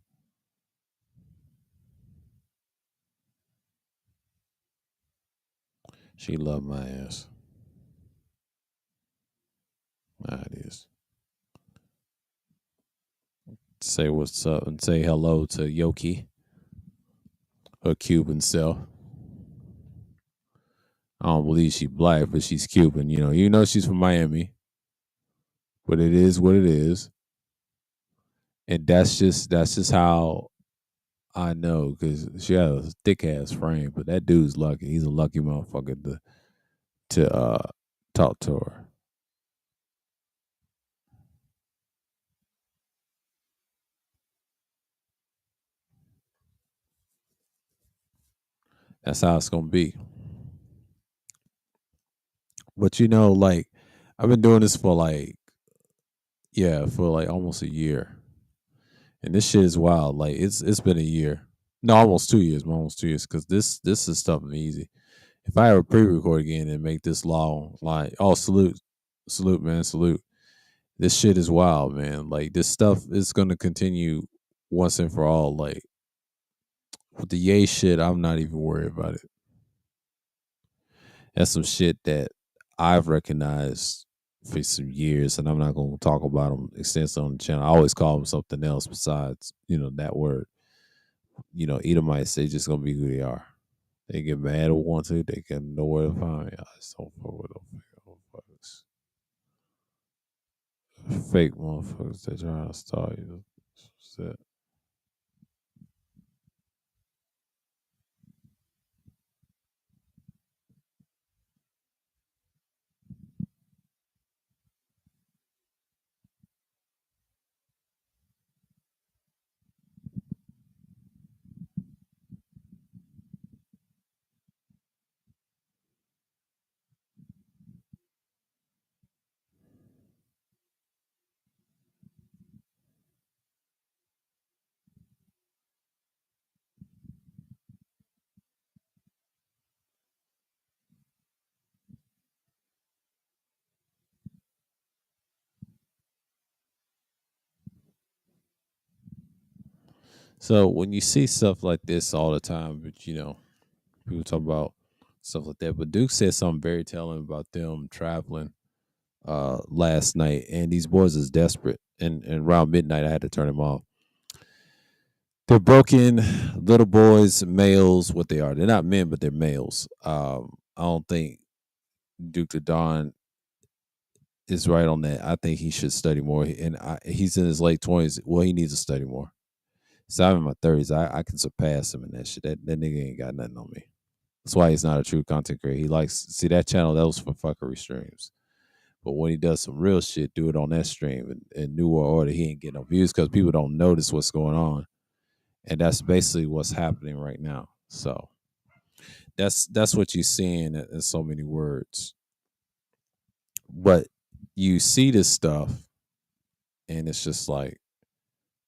She loved my ass. Ah, it is. Say what's up and say hello to Yoki, her Cuban self. I don't believe she's black, but she's Cuban. You know she's from Miami, but it is what it is, and that's just how I know because she has a thick ass frame. But that dude's lucky. He's a lucky motherfucker to talk to her. That's how it's gonna be. But like I've been doing this for like yeah, for like almost a year. And this shit is wild. Like it's been a year. No, almost 2 years, almost 2 years, because this is stuff easy. If I ever pre-record again and make this long, like oh salute man, salute. This shit is wild, man. Like this stuff is gonna continue once and for all. Like with the yay shit, I'm not even worried about it. That's some shit that I've recognized for some years, and I'm not going to talk about them extensively on the channel. I always call them something else besides, that word. Edomites, they just going to be who they are. They get mad or want to, they can know where to find me. I just don't fuck with them motherfuckers. Fake motherfuckers that trying to start you. That's it. So when you see stuff like this all the time, but people talk about stuff like that. But Duke said something very telling about them traveling last night, and these boys is desperate. And around midnight, I had to turn them off. They're broken little boys, males. What they are, they're not men, but they're males. I don't think Duke the Don is right on that. I think he should study more, and he's in his late 20s. Well, he needs to study more. So I'm in my 30s. I can surpass him in that shit. That nigga ain't got nothing on me. That's why he's not a true content creator. He likes see that channel. That was for fuckery streams. But when he does some real shit, do it on that stream. And in New World Order, he ain't getting no views because people don't notice what's going on, and that's basically what's happening right now. So that's what you're seeing in so many words. But you see this stuff, and it's just like,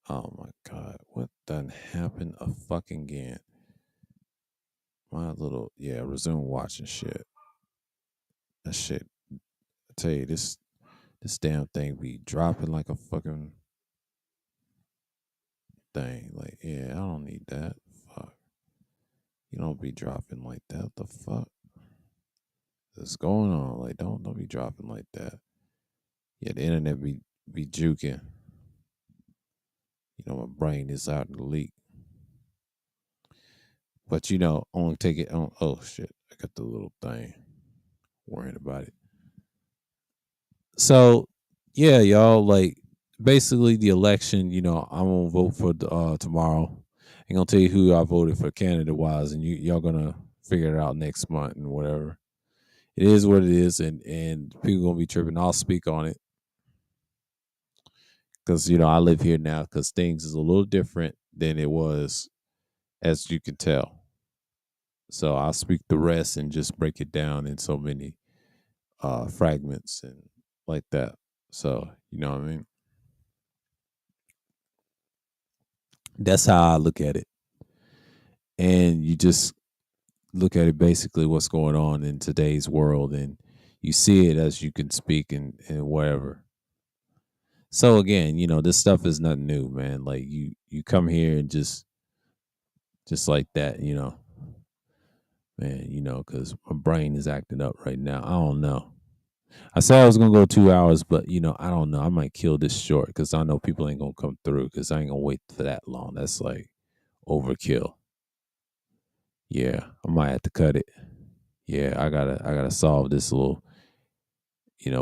oh my god, what done happened a fucking again? My little resume watching shit. That shit. I tell you, this damn thing be dropping like a fucking thing. Like, yeah, I don't need that. Fuck. You don't be dropping like that. What the fuck? What's going on? Like, don't be dropping like that. Yeah, the internet be juking. My brain is out in the leak. But only take it on. Oh shit, I got the little thing. Worrying about it. So, yeah, y'all, like basically the election. I'm gonna vote for tomorrow. I'm gonna tell you who I voted for candidate wise, and y'all gonna figure it out next month and whatever. It is what it is, and people gonna be tripping. I'll speak on it because I live here now. Because things is a little different than it was, as you can tell. So I'll speak the rest and just break it down in so many fragments and like that. So you know what I mean. That's how I look at it, and you just look at it basically what's going on in today's world, and you see it as you can speak and whatever. So again, this stuff is nothing new, man. Like you come here and just like that, man, because my brain is acting up right now. I don't know. I said I was gonna go 2 hours, but I don't know. I might kill this short because I know people ain't gonna come through because I ain't gonna wait for that long. That's like overkill. Yeah, I might have to cut it. Yeah, I gotta solve this little,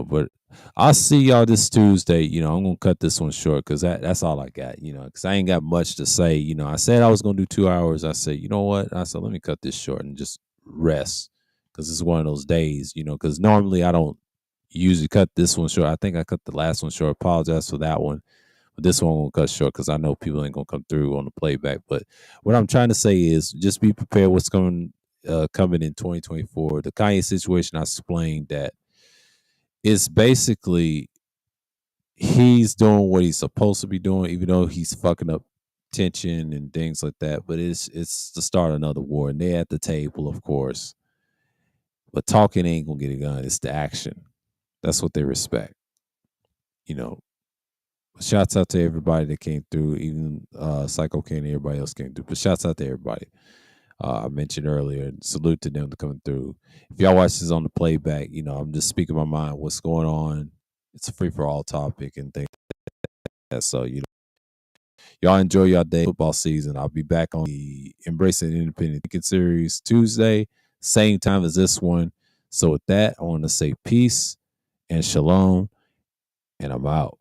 but I'll see y'all this Tuesday. I'm gonna cut this one short because that's all I got. Because I ain't got much to say. I said I was gonna do 2 hours. I said, you know what? I said let me cut this short and just rest because it's one of those days. Because normally I don't usually cut this one short. I think I cut the last one short. Apologize for that one. But this one I'm gonna cut short because I know people ain't gonna come through on the playback. But what I'm trying to say is just be prepared what's coming in 2024. The Kanye situation, I explained that it's basically he's doing what he's supposed to be doing, even though he's fucking up tension and things like that. But it's to start another war, and they're at the table, of course. But talking ain't gonna get it done. It's the action. That's what they respect. You know. Shouts out to everybody that came through, even Psycho King and everybody else came through. But shouts out to everybody. I mentioned earlier. Salute to them to coming through. If y'all watch this on the playback, I'm just speaking my mind. What's going on? It's a free for all topic and things like that. So y'all enjoy your day football season. I'll be back on the Embracing Independent Thinking series Tuesday, same time as this one. So with that, I want to say peace and shalom, and I'm out.